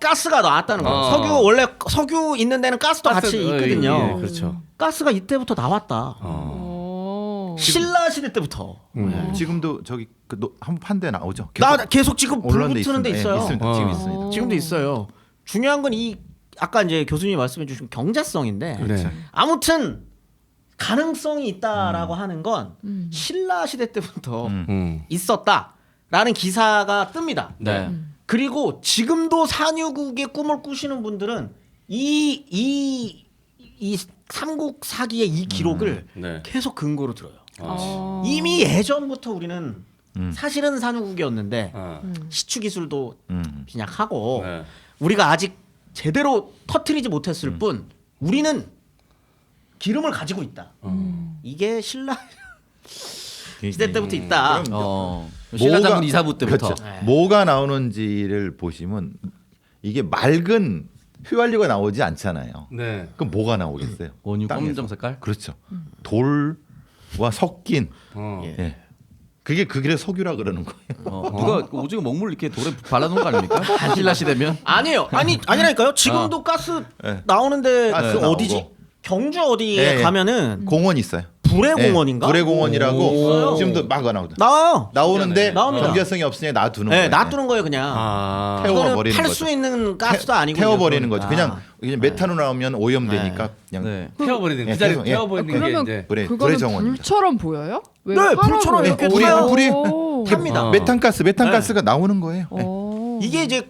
가스가 나왔다는 거예요. 석유 원래 석유 있는 데는 가스도 같이 있거든요. 예, 그렇죠. 가스가 이때부터 나왔다. 신라 시대 때부터. 지금도 저기 한 대 나오죠. 계속 지금 불 언론에 붙는 데 있습니다. 있어요. 있습니다. 지금 있습니다. 지금도 있어요. 중요한 건 이 아까 이제 교수님이 말씀해 주신 경제성인데 네. 아무튼 가능성이 있다라고 하는 건 신라 시대 때부터 있었다라는 기사가 뜹니다. 네. 그리고 지금도 산유국의 꿈을 꾸시는 분들은 이 삼국 사기의 이 기록을 네. 계속 근거로 들어요. 이미 예전부터 우리는 사실은 산유국이었는데 시추 기술도 빈약하고 네. 우리가 아직 제대로 터트리지 못했을 뿐 우리는 기름을 가지고 있다. 이게 신라 시대 때부터 있다. 신라 장군 이사부 때부터. 그렇죠. 뭐가 나오는지를 보시면 이게 맑은 휘발유가 나오지 않잖아요. 네. 그럼 뭐가 나오겠어요? 원유 땅에서. 검정 색깔? 그렇죠. 돌과 섞인. 예. 예. 그게 석유라 그러는 거예요. 누가 그 오징어 먹물 이렇게 돌에 발라놓은 거 아닙니까? 신라 시대면? 아니에요. 아니라니까요. 지금도 가스 네. 나오는데 가스 그 어디지? 나오고. 경주 어디에 예. 가면은 공원 있어요. 불의공원인가? 불의공원이라고 지금도 막 나오죠. 나와요. 나오는데 나옵니다. 경제성이 없으니 놔두는 네, 거예요. 놔두는 거예요 그냥. 태워버리는 팔 거죠. 수 있는 가스도 아니고 태워버리는 거죠. 그냥 메탄올 나오면 오염되니까 그냥 네. 태워버리는 예, 그 자리 계속, 예. 태워버리는 게 그러면 이제 불의 그거는 정원입니다. 불처럼 보여요? 왜 네, 화로 불처럼 보여요? 이렇게 불이 타요. 불이 오. 탑니다. 메탄가스가 나오는 거예요. 네. 오. 이게 이제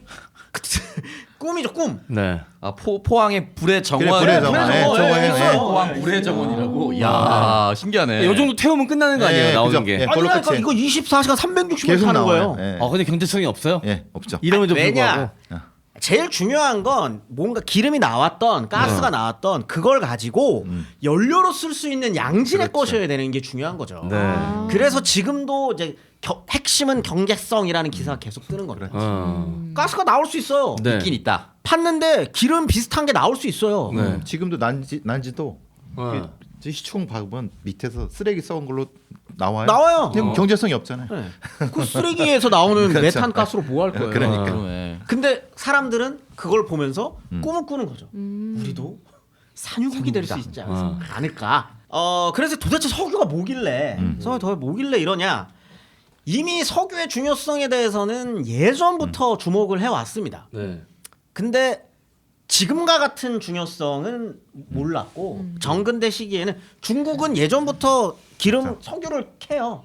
꿈이죠, 꿈. 네. 아 포항의 불의 정원. 불의 정원. 네, 정원에 있어요. 포항 불의 정원이라고. 야 신기하네. 요 정도 태우면 끝나는 거 아니에요? 네, 나오는 그죠. 게. 예. 아니 그걸로 그러니까 끝이에요. 이거 24시간 360일 계속 타는 나와요. 거예요. 예. 근데 경제성이 없어요? 예, 없죠. 이름에도 왜냐? 불구하고. 제일 중요한 건 뭔가 기름이 나왔던 가스가 나왔던 그걸 가지고 연료로 쓸 수 있는 양질의 그렇죠. 것이어야 되는 게 중요한 거죠. 네. 그래서 지금도 이제 핵심은 경제성이라는 기사가 계속 뜨는 거예요. 가스가 나올 수 있어요. 네. 있긴 있다. 팠는데 기름 비슷한 게 나올 수 있어요. 네. 지금도 난지도 시총 봐보면 밑에서 쓰레기 썩은 걸로 나와요. 나와요. 근데 경제성이 없잖아요. 네. 그 쓰레기에서 나오는 그렇죠. 메탄 가스로 뭐 할 거예요. 그러니까. 그러네. 근데 사람들은 그걸 보면서 꿈을 꾸는 거죠. 우리도 산유국이 될 수 있지 않을까. 그래서 도대체 석유가 뭐길래 석유가 뭐길래 이러냐. 이미 석유의 중요성에 대해서는 예전부터 주목을 해왔습니다. 네. 근데 지금과 같은 중요성은 몰랐고 정근대 시기에는 중국은 예전부터 기름 석유를 캐요.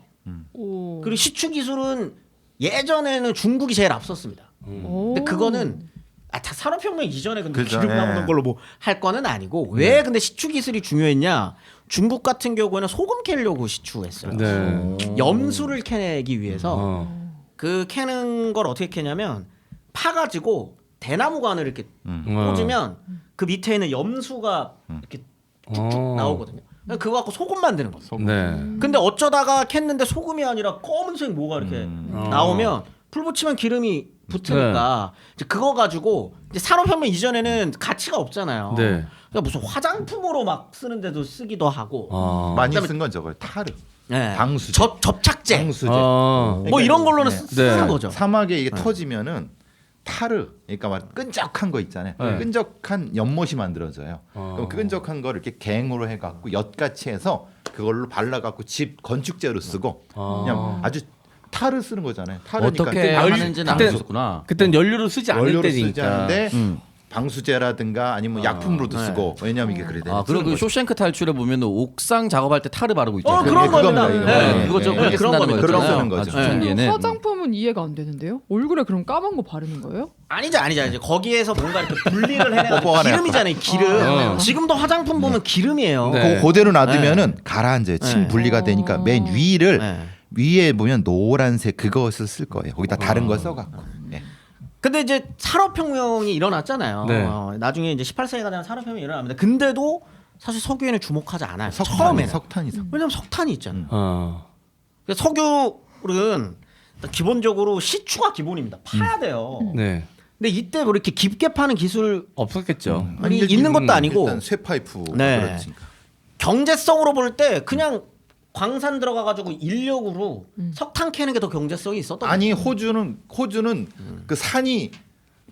오. 그리고 시추 기술은 예전에는 중국이 제일 앞섰습니다. 오. 근데 그거는 다 산업혁명 이전에 근데 그죠, 기름 예. 나오는 걸로 뭐 할 거는 아니고 왜 근데 시추 기술이 중요했냐? 중국 같은 경우에는 소금 캐려고 시추했어요. 네. 염수를 캐내기 위해서 그 캐는 걸 어떻게 캐냐면 파가지고 대나무관을 이렇게 꽂으면 그 밑에 있는 염수가 이렇게 쭉쭉 나오거든요. 그거 갖고 소금 만드는 거예요. 네. 근데 어쩌다가 캤는데 소금이 아니라 검은색 뭐가 이렇게 나오면 불 붙이면 기름이 붙으니까 이제 그거 가지고 이제 산업혁명 이전에는 가치가 없잖아요. 네. 그러니까 무슨 화장품으로 막 쓰는데도 쓰기도 하고 많이 그다음에- 쓴 건 저거예요. 타르, 네. 방수제, 접착제 방수제. 뭐 이런 걸로는 네. 쓰는 네. 거죠. 사막에 이게 터지면은 타르, 그러니까 막 끈적한 거 있잖아요. 네. 끈적한 연못이 만들어져요. 그럼 그 끈적한 걸 이렇게 갱으로 해갖고 엿같이 해서 그걸로 발라갖고 집 건축재로 쓰고 그냥 아주 타르 쓰는 거잖아요. 타르니까 어떻게 그 하는지는 안 그때- 보셨구나. 그때는 연료를 쓰지 않을 원료로 쓰지 때니까. 않는데 방수제라든가 아니면 약품으로도 쓰고 왜냐하면 이게 그래 되는 아 그리고 그 쇼생크 탈출에 보면 옥상 작업할 때 타르 바르고 있잖아요. 그런 그겁니다, 겁니다. 이거. 네. 그거죠. 네. 그렇게 그런 쓴다는 겁니다. 거잖아요. 그런 쓰는 거죠. 초창기에는. 화장품은 이해가 안 되는데요. 얼굴에 그럼 까만 거 바르는 거예요? 아니죠. 이제 거기에서 뭔가 이렇게 분리를 해내가 뽀뽀하네. 기름이잖아요. 기름. 지금도 화장품 보면 기름이에요. 네. 그대로 놔두면은 가라앉아요. 침 네. 분리가 되니까 맨 위를 네. 위에 보면 노란색 그것을 쓸 거예요. 거기다 다른 거 써갖고. 예. 근데 이제 산업혁명이 일어났잖아요. 네. 나중에 이제 18세기가 되면 산업혁명이 일어납니다. 근데도 사실 석유에는 주목하지 않아요. 처음에는. 석탄이 왜냐면 석탄이 있잖아요. 어. 석유는 일단 기본적으로 시추가 기본입니다. 파야 돼요. 네. 근데 이때 뭐 이렇게 깊게 파는 기술 없었겠죠. 아니, 있는 것도 아니고 일단 쇠파이프 네. 그렇지니까. 경제성으로 볼 때 그냥 광산 들어가가지고 인력으로 석탄 캐는 게 더 경제성이 있었던 아니 호주는 그 산이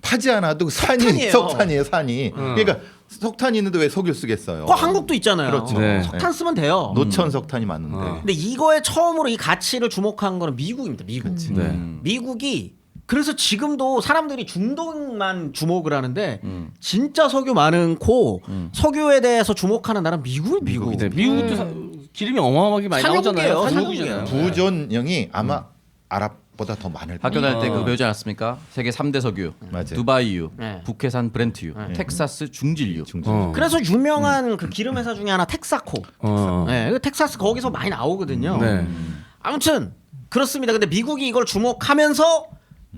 파지 않아도 그 산이 석탄이에요. 석탄이에요. 산이. 그러니까 석탄이 있는데 왜 석유를 쓰겠어요? 그거 한국도 있잖아요. 그렇죠. 네. 석탄 쓰면 돼요. 노천 석탄이 맞는데. 근데 이거에 처음으로 이 가치를 주목한 거는 미국입니다. 미국. 네. 미국이 그래서 지금도 사람들이 중동만 주목을 하는데 진짜 석유 많고 석유에 대해서 주목하는 나라는 미국이 네. 미국도 기름이 어마어마하게 많이 산유국이에요. 나오잖아요. 산유국이에요. 부전령이 아마 아랍보다 더 많을 학교 거예요. 다닐 때 그거 배우지 않았습니까? 세계 3대 석유, 맞아요. 두바이유, 네. 북해산 브렌트유, 텍사스 중진유. 그래서 유명한 그 기름 회사 중에 하나 텍사코. 네, 그 텍사스 거기서 많이 나오거든요. 네. 아무튼 그렇습니다. 근데 미국이 이걸 주목하면서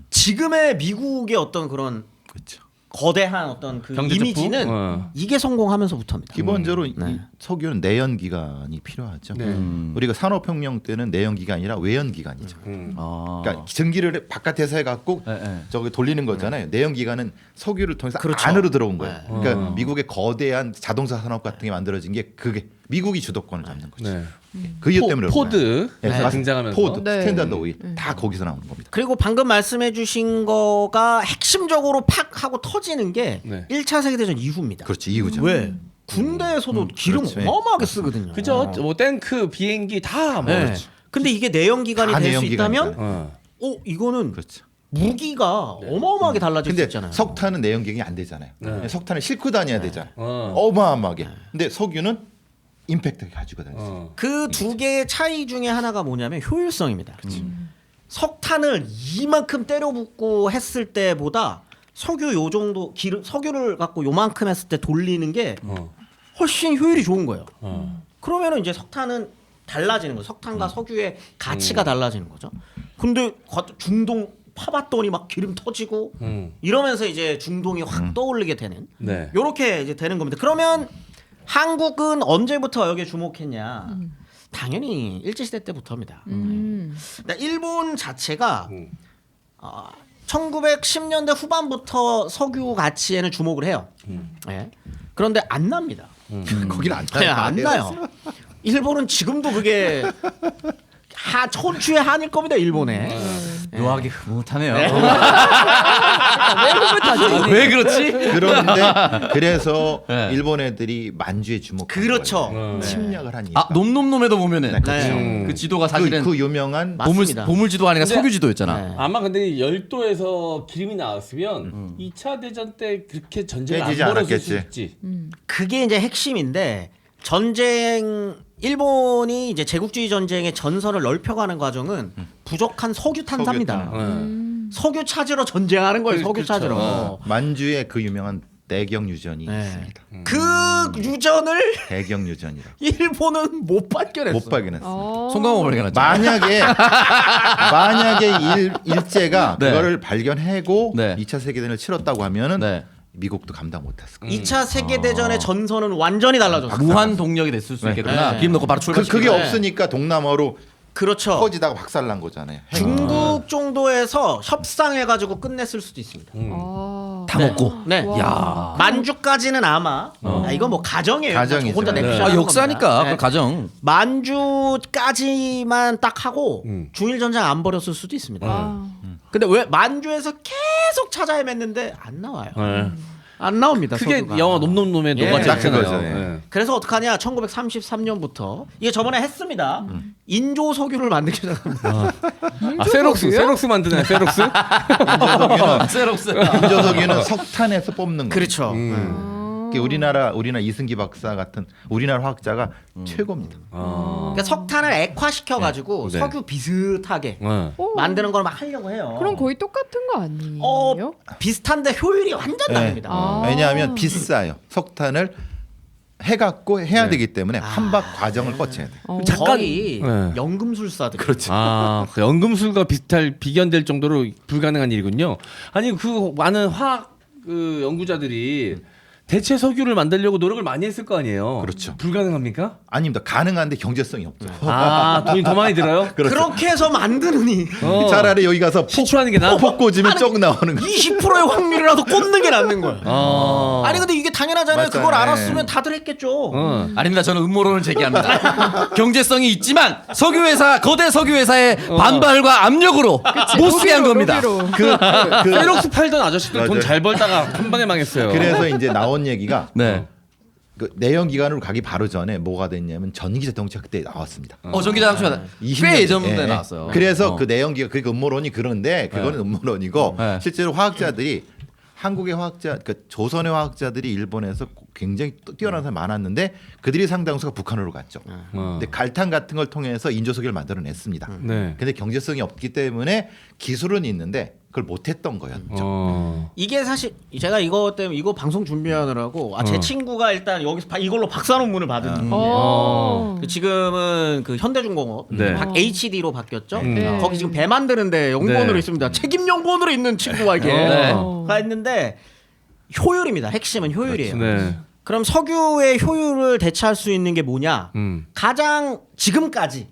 지금의 미국의 어떤 그런 그렇죠. 거대한 어떤 그 경제 이미지는 어. 이게 성공하면서부터입니다. 기본적으로 네. 이 석유는 내연 기간이 필요하죠. 네. 우리가 산업혁명 때는 내연 기간이 아니라 외연 기간이죠. 아. 그러니까 전기를 바깥에서 해갖고 네. 저기 돌리는 거잖아요. 내연 기관은 석유를 통해서 그렇죠. 안으로 들어온 거예요. 네. 그러니까 미국의 거대한 자동차 산업 같은 게 만들어진 게 그게 미국이 주도권을 잡는 거죠. 네. 그 이유 때문에 포드 네. 가 등장하면서 포드, 네. 스탠다드 오일 다 거기서 나오는 겁니다. 그리고 방금 말씀해주신 거가 핵심적으로 팍 하고 터지는 게 네. 1차 세계대전 이후입니다. 그렇지 이유죠. 왜? 군대에서도 기름 그렇지. 어마어마하게 쓰거든요. 그죠? 뭐 탱크, 비행기 다 뭐. 네. 근데 이게 내연 기관이 다 될 수 내연 있다면, 기관이잖아요. 이거는 그렇죠. 무기가 어마어마하게 달라질 수 근데 있잖아요. 석탄은 내연 기관이 안 되잖아요. 네. 석탄을 싣고 다녀야 되잖아요. 어. 어마어마하게. 근데 석유는 임팩트 가지고 다녔어요. 그 두 개의 차이 중에 하나가 뭐냐면 효율성입니다. 석탄을 이만큼 때려붓고 했을 때보다 석유 요 정도 기름 석유를 갖고 요만큼 했을 때 돌리는 게 훨씬 효율이 좋은 거예요. 그러면은 이제 석탄은 달라지는 거죠. 석탄과 석유의 가치가 달라지는 거죠. 근데 중동 파봤더니 막 기름 터지고 이러면서 이제 중동이 확 떠오르게 되는 네. 요렇게 이제 되는 겁니다. 그러면 한국은 언제부터 여기에 주목했냐? 당연히 일제시대 때부터입니다. 근데 일본 자체가 1910년대 후반부터 석유 가치에는 주목을 해요. 예. 그런데 안 납니다. 거기는 안 네, 나요. 안 나요. 일본은 지금도 그게 천추의 한일 겁니다. 일본에. 묘하게 흐뭇하네요. 왜 왜 그렇지? 그런데 그래서 네. 일본 애들이 만주에 주목한 그렇죠. 거예요. 침략을 한 이유. 아 놈놈놈에도 보면은 네, 그렇죠. 그 지도가 사실은 그 유명한 맞습니다. 보물 지도가 아니라 근데- 석유 지도였잖아. 네. 아마 근데 열도에서 기름이 나왔으면 2차 대전 때 그렇게 전쟁을 안 깨지지 벌였을 수 않았겠지. 있지. 그게 이제 핵심인데 전쟁 일본이 이제 제국주의 전쟁의 전선을 넓혀가는 과정은 부족한 석유 탐사입니다. 석유 찾으러 전쟁하는 거예요. 석유 그렇죠. 찾으러. 만주에 그 유명한 대경 유전이 네. 있습니다. 그 유전을 대경 유전이라 일본은 못 발견했어. 못 발견했어. 송강호 발견했죠. 만약에 일제가 네. 그거를 발견하고 네. 2차 세계대전을 치렀다고 하면은 네. 미국도 감당 못했을 거예요. 2차 세계대전의 전선은 완전히 달라졌어요. 무한 동력이 됐을 수 있겠구나. 네. 기름 넣고 바로 출발시키고. 그게 네. 없으니까 동남아로 그렇죠. 퍼지다가 박살난 거잖아요. 중국 정도에서 협상해가지고 끝냈을 수도 있습니다. 다 먹고. 네. 와. 야. 만주까지는 아마 이건 뭐 가정이에요. 가정이죠. 혼자 네. 내피셜 아 역사니까 그 가정. 만주까지만 딱 하고 중일 전쟁 안 벌였을 수도 있습니다. 아. 근데 왜 만주에서 계속 찾아 헤맸는데 안 나와요. 안 나옵니다. 그게 석유가. 영화 놈놈놈의 예. 노가지 딱 그거죠, 있잖아요. 예. 예. 그래서 어떡하냐? 1933년부터 이게 저번에 했습니다. 인조 석유를 만들기 시작합니다. 아 세록스 만드네 세록스. 세록스. 인조석유는 석탄에서 뽑는 거예요. 그렇죠. 그게 우리나라 이승기 박사 같은 우리나라 화학자가 최고입니다. 그러니까 석탄을 액화시켜 가지고 네. 석유 비슷하게 만드는 걸 막 하려고 해요. 그럼 거의 똑같은 거 아니에요? 비슷한데 효율이 완전 다릅니다. 아. 왜냐하면 비싸요. 석탄을 해갖고 해야 네. 되기 때문에 한박 과정을 거쳐야 돼. 거의 네. 연금술사들. 그렇죠. 아, 그 연금술과 비견될 정도로 불가능한 일이군요. 아니 그 많은 화학 그 연구자들이 대체 석유를 만들려고 노력을 많이 했을 거 아니에요. 그렇죠. 불가능합니까? 아닙니다. 가능한데 경제성이 없죠. 아 돈이 더 많이 들어요? 그렇게 해서 만드느니 어. 차라리 여기 가서 시추하는 게 나아? 폭 꽂으면 쩍 나오는 거. 20%의 확률이라도 꽂는 게 낫는 거예요. 어. 아니 근데 이게 당연하잖아요. 맞아요. 그걸 네. 알았으면 다들 했겠죠. 아닙니다. 저는 음모론을 제기합니다. 경제성이 있지만 거대 석유 회사의 반발과 압력으로 못 쓰게 한 겁니다. 로비로. 세록스 팔던 아저씨들 돈 맞아요. 잘 벌다가 한 방에 망했어요. 그래서 이제 나온 얘기가 네. 그 내연 기관으로 가기 바로 전에 뭐가 됐냐면 전기 자동차 그때 나왔습니다. 전기자동차 20년 꽤 예전부터 예. 나왔어요. 그래서 그 내연 기관 그러니까 음모론이 그런데 그거는 음모론이고 네. 실제로 화학자들이 한국의 화학자, 그 조선의 화학자들이 일본에서 굉장히 뛰어난 사람이 많았는데 그들이 상당수가 북한으로 갔죠. 근데 갈탄 같은 걸 통해서 인조석유를 만들어냈습니다. 네. 근데 경제성이 없기 때문에 기술은 있는데 그걸 못했던 거였죠. 이게 사실 제가 이거 때문에 이거 방송 준비하느라고 제 친구가 일단 여기서 이걸로 박사 논문을 받은 분이에요. 어. 지금은 그 현대중공업 네. HD로 바뀌었죠. 네. 거기 지금 배 만드는데 연구원으로 네. 있습니다. 책임 연구원으로 있는 친구가 이게 네. 가 있는데 효율입니다. 핵심은 효율이에요. 네. 그럼 석유의 효율을 대체할 수 있는 게 뭐냐? 가장 지금까지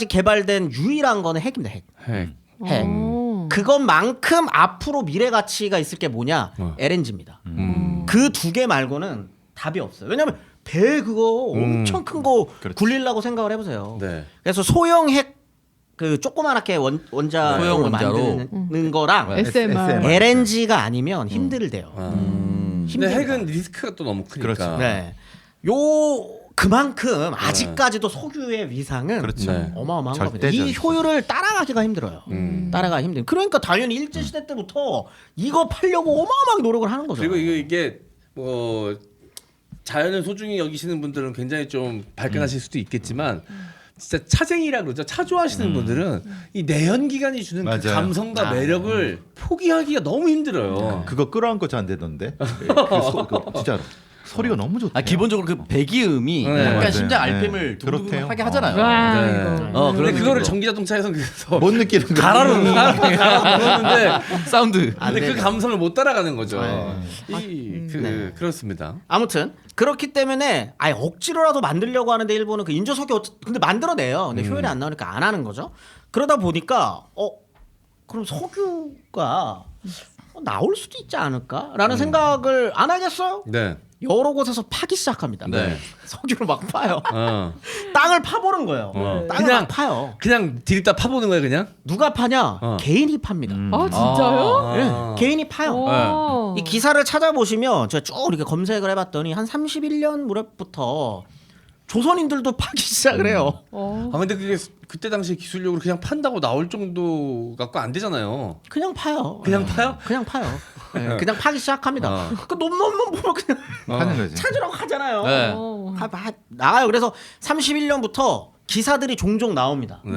개발된 유일한 거는 핵입니다. 핵. 핵. 핵. 그것만큼 앞으로 미래 가치가 있을 게 뭐냐? LNG입니다. 그 두 개 말고는 답이 없어요. 왜냐면 배 그거 엄청 큰 거 굴리려고 생각을 해보세요. 네. 그래서 소형 핵 그 조그만하게 원자로 소형 원자로. 만드는 거랑 SMR. LNG가 아니면 힘들대요. 근데 힘듭니다. 핵은 리스크가 또 너무 크니까. 그렇죠. 네. 그만큼 아직까지도 석유의 위상은 그렇죠. 네. 어마어마한 겁니다. 절대적이죠. 이 효율을 따라가기가 힘들어요. 따라가기 힘든. 그러니까 당연히 일제 시대 때부터 이거 팔려고 어마어마하게 노력을 하는 거죠. 그리고 이게 뭐 자연을 소중히 여기시는 분들은 굉장히 좀 발끈하실 수도 있겠지만 진짜 차쟁이라 그러죠. 차 좋아하시는 분들은 이 내연 기관이 주는 그 맞아요. 감성과 매력을 포기하기가 너무 힘들어요. 그거 끌어안고 잔대던데. 진짜로 소리가 너무 좋다. 기본적으로 그 배기음이 네, 약간 맞아요. 심장 네. RPM을 그렇대요. 두근두근하게 하잖아요. 와, 네. 이거. 근데 그런 그거를 느낌으로. 전기 자동차에서 그래서 못 느끼는 거. 가라로 부르는데 사운드. 근데 그 되죠. 감성을 못 따라가는 거죠. 네. 그렇습니다. 아무튼 그렇기 때문에 아예 억지로라도 만들려고 하는데 일본은 그 인조석유 근데 만들어내요. 근데 효율이 안 나오니까 안 하는 거죠. 그러다 보니까 그럼 석유가 나올 수도 있지 않을까라는 생각을 안 하겠어요? 네. 여러 곳에서 파기 시작합니다. 네. 석유를 막 파요. 어. 땅을 파보는 거예요. 땅을 그냥- 막 파요. 그냥 디립다 파보는 거야 그냥. 누가 파냐? 개인이 팝니다. 아 진짜요? 예, 개인이 파요. 오. 이 기사를 찾아보시면 제가 쭉 이렇게 검색을 해봤더니 한 31년 무렵부터 조선인들도 파기 시작을 해요. 아 근데 그게 그때 당시 기술력으로 그냥 판다고 나올 정도 갖고 안 되잖아요. 그냥 파요. 그냥 파요? 그냥 파요. 예, 그냥 파기 시작합니다. 그 놈 보면 그냥 하는 거지. 찾으러 가잖아요. 네. 나가요. 그래서 31년부터 기사들이 종종 나옵니다. 네.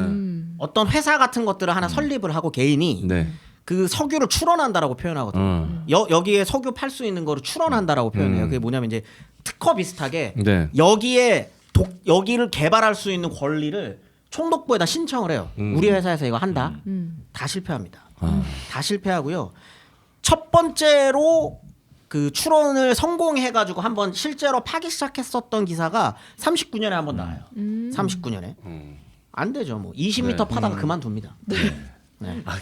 어떤 회사 같은 것들을 하나 설립을 하고 개인이 네. 그 석유를 출원한다라고 표현하거든요. 여기에 석유 팔 수 있는 거를 출원한다라고 표현해요. 그게 뭐냐면 이제 특허 비슷하게 네. 여기를 개발할 수 있는 권리를 총독부에다 신청을 해요. 우리 회사에서 이거 한다. 다 실패합니다. 다 실패하고요. 첫 번째로 그 출원을 성공해가지고 한번 실제로 파기 시작했었던 기사가 39년에 한번 나와요. 39년에 안 되죠. 뭐 20m 파다가 그만둡니다. 네. 아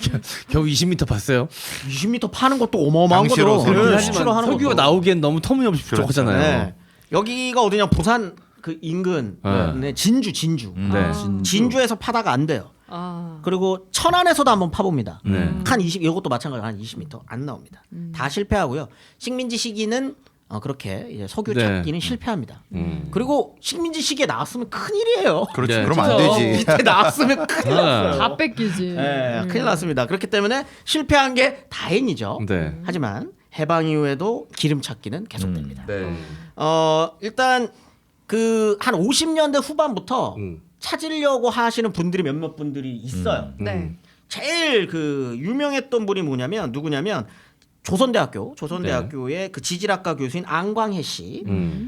겨우 20m 봤어요. 20m 파는 것도 어마어마한 당시로 거죠. 석유. 네, 하지만 수출을 하는 석유가 것도. 나오기엔 너무 터무니없이 부족하잖아요. 네. 여기가 어디냐 부산 그 인근 네, 진주 네. 진주에서 파다가 안 돼요. 아. 그리고 천안에서도 한번 파봅니다. 네. 한 20, 이것도 마찬가지로 한 20m 안 나옵니다. 다 실패하고요. 식민지 시기는 그렇게 이제 석유 네. 찾기는 실패합니다. 그리고 식민지 시기에 나왔으면 큰일이에요. 그렇지. 네. 그러면 안 그렇죠. 되지. 이때 나왔으면 큰일 났어요. 다 뺏기지. 네, 큰일 났습니다. 그렇기 때문에 실패한 게 다행이죠. 네. 하지만 해방 이후에도 기름 찾기는 계속됩니다. 네. 일단 그 한 50년대 후반부터 음. 찾으려고 하시는 분들이 몇몇 분들이 있어요. 네. 제일 그 유명했던 분이 뭐냐면 누구냐면 조선대학교의 그 지질학과 교수인 안광해 씨.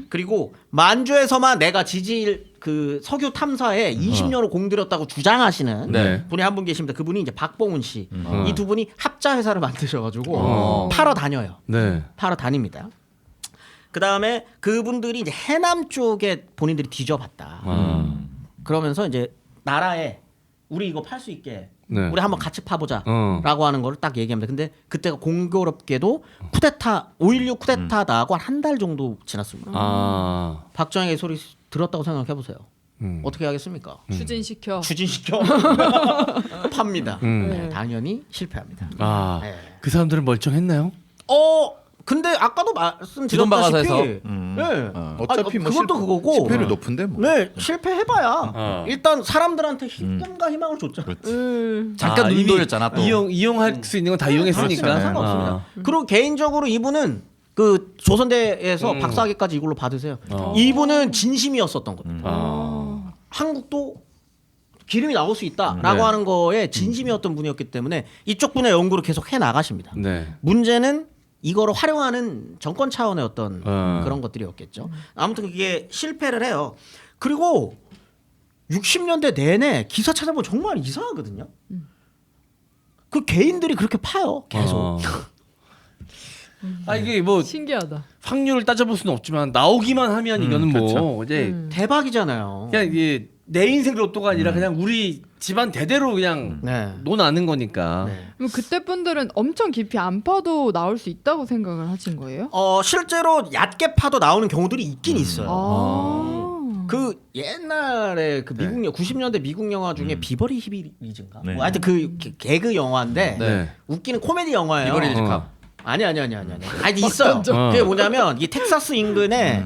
그리고 만주에서만 내가 지질 그 석유 탐사에 20년을 공들였다고 주장하시는 네. 분이 한 분 계십니다. 그분이 이제 박봉훈 씨. 이 두 분이 합자 회사를 만드셔가지고 팔아 다녀요. 네. 팔아 다닙니다. 그 다음에 그분들이 이제 해남 쪽에 본인들이 뒤져봤다. 그러면서 이제 나라에 우리 이거 팔 수 있게 네. 우리 한번 같이 파보자 어. 라고 하는 거를 딱 얘기합니다. 근데 그때가 공교롭게도 쿠데타 5.16 쿠데타 나고 한 달 정도 지났습니다. 아. 박정희의 소리 들었다고 생각해보세요. 어떻게 하겠습니까? 추진시켜. 추진시켜 팝니다. 네, 당연히 실패합니다. 아. 네. 그 사람들은 멀쩡했나요? 근데 아까도 기존 박아서 말씀드렸다시피 해서. 네. 어차피 뭐 그것도 그거고 실패율 높은데 뭐. 네 실패해봐야 일단 사람들한테 꿈과 희망을 줬잖아. 잠깐 눈 이미 돌렸잖아 또. 이용할 수 있는 건 다 이용했으니까. 그렇죠. 상관없습니다. 아. 그리고 개인적으로 이분은 그 조선대에서 박사학위까지 이걸로 받으세요. 이분은 진심이었었던 겁니다. 아. 한국도 기름이 나올 수 있다라고 네. 하는 거에 진심이었던 분이었기 때문에 이쪽 분야 연구를 계속 해 나가십니다. 네. 문제는 이거를 활용하는 정권 차원의 어떤 어. 그런 것들이었겠죠. 아무튼 이게 실패를 해요. 그리고 60년대 내내 기사 찾아보면 정말 이상하거든요. 그 개인들이 그렇게 파요. 계속. 어. 아 이게 뭐 신기하다. 확률을 따져볼 수는 없지만 나오기만 하면 이거는 뭐 그렇죠. 이제 대박이잖아요. 그냥 이게 내 인생 로또가 아니라 그냥 우리 집안 대대로 그냥 네. 논아는 거니까. 네. 그럼 그때 분들은 엄청 깊이 안 파도 나올 수 있다고 생각을 하신 거예요? 실제로 얕게 파도 나오는 경우들이 있긴 있어요. 아. 그 옛날에 그 미국 90년대 미국 영화 중에 비버리 히리즈인가? 네. 뭐 하여튼 그 개그 영화인데 네. 웃기는 코미디 영화예요. 비버리 힐즈 캅. 아니. 아니 있어요. 그게 뭐냐면 이 텍사스 인근에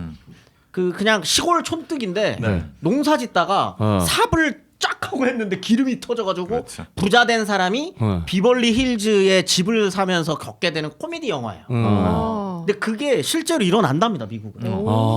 그냥 시골 촌뜨기인데 네. 농사 짓다가 어. 삽을 쫙 하고 했는데 기름이 터져가지고 그렇죠. 부자 된 사람이 어. 비벌리 힐즈에 집을 사면서 겪게 되는 코미디 영화예요. 아. 근데 그게 실제로 일어난답니다 미국은.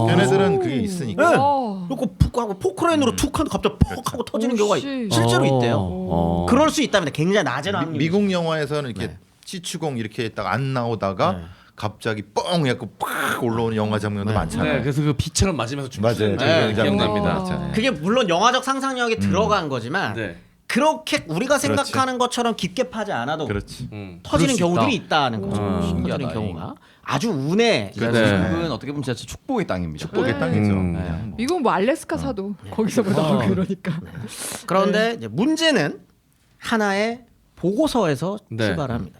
걔네들은 그게 있으니까. 네. 와. 그리고 푹 하고 포크레인으로 툭 하고 갑자기 퍽 하고 터지는 경우가 씨. 실제로 있대요. 어. 그럴 수 있답니다. 굉장히 낮은 확률. 미국 영화에서는 이렇게 네. 찌추공 이렇게 있다가 안 나오다가 네. 갑자기 뻥 해갖고 팍 올라오는 영화 장면도 많잖아요. 네, 그래서 그 비처럼 맞으면서 맞아요. 네. 기억납니다. 맞아요. 그게 물론 영화적 상상력에 들어간 거지만 네. 그렇게 우리가 그렇지. 생각하는 것처럼 깊게 파지 않아도 그렇지. 터지는 그럴 수 경우들이 있다. 있다는 거죠. 터지는 신기하다, 경우가 아주 운에 네. 미국은 어떻게 보면 진짜 축복의 땅입니다. 축복의 땅이죠. 음. 그냥 뭐. 미국은 뭐 알래스카 사도 거기서부터 나오고 그러니까. 그런데 이제 문제는 하나의 보고서에서 네. 출발합니다.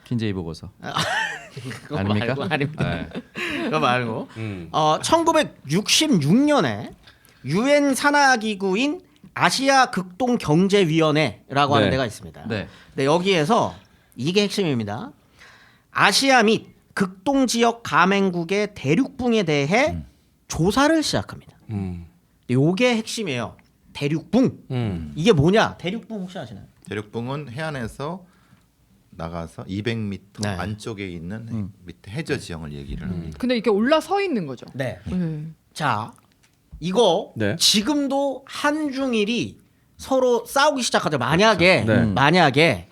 킨제이 보고서. 그거 아닙니까? 말고 아닙니다. 네. 그거 말고 1966년에 유엔 산하기구인 아시아 극동 경제위원회라고 하는 네. 데가 있습니다. 네. 근데 여기에서 이게 핵심입니다. 아시아 및 극동 지역 가맹국의 대륙붕에 대해 조사를 시작합니다. 요게 핵심이에요. 대륙붕. 이게 뭐냐? 대륙붕 혹시 아시나요? 대륙붕은 해안에서 나가서 200m 네. 안쪽에 있는 밑에 해저 지형을 얘기를 합니다. 근데 이게 올라서 있는 거죠. 네. 네. 자, 이거 네. 지금도 한중일이 서로 싸우기 시작하죠. 만약에 네. 만약에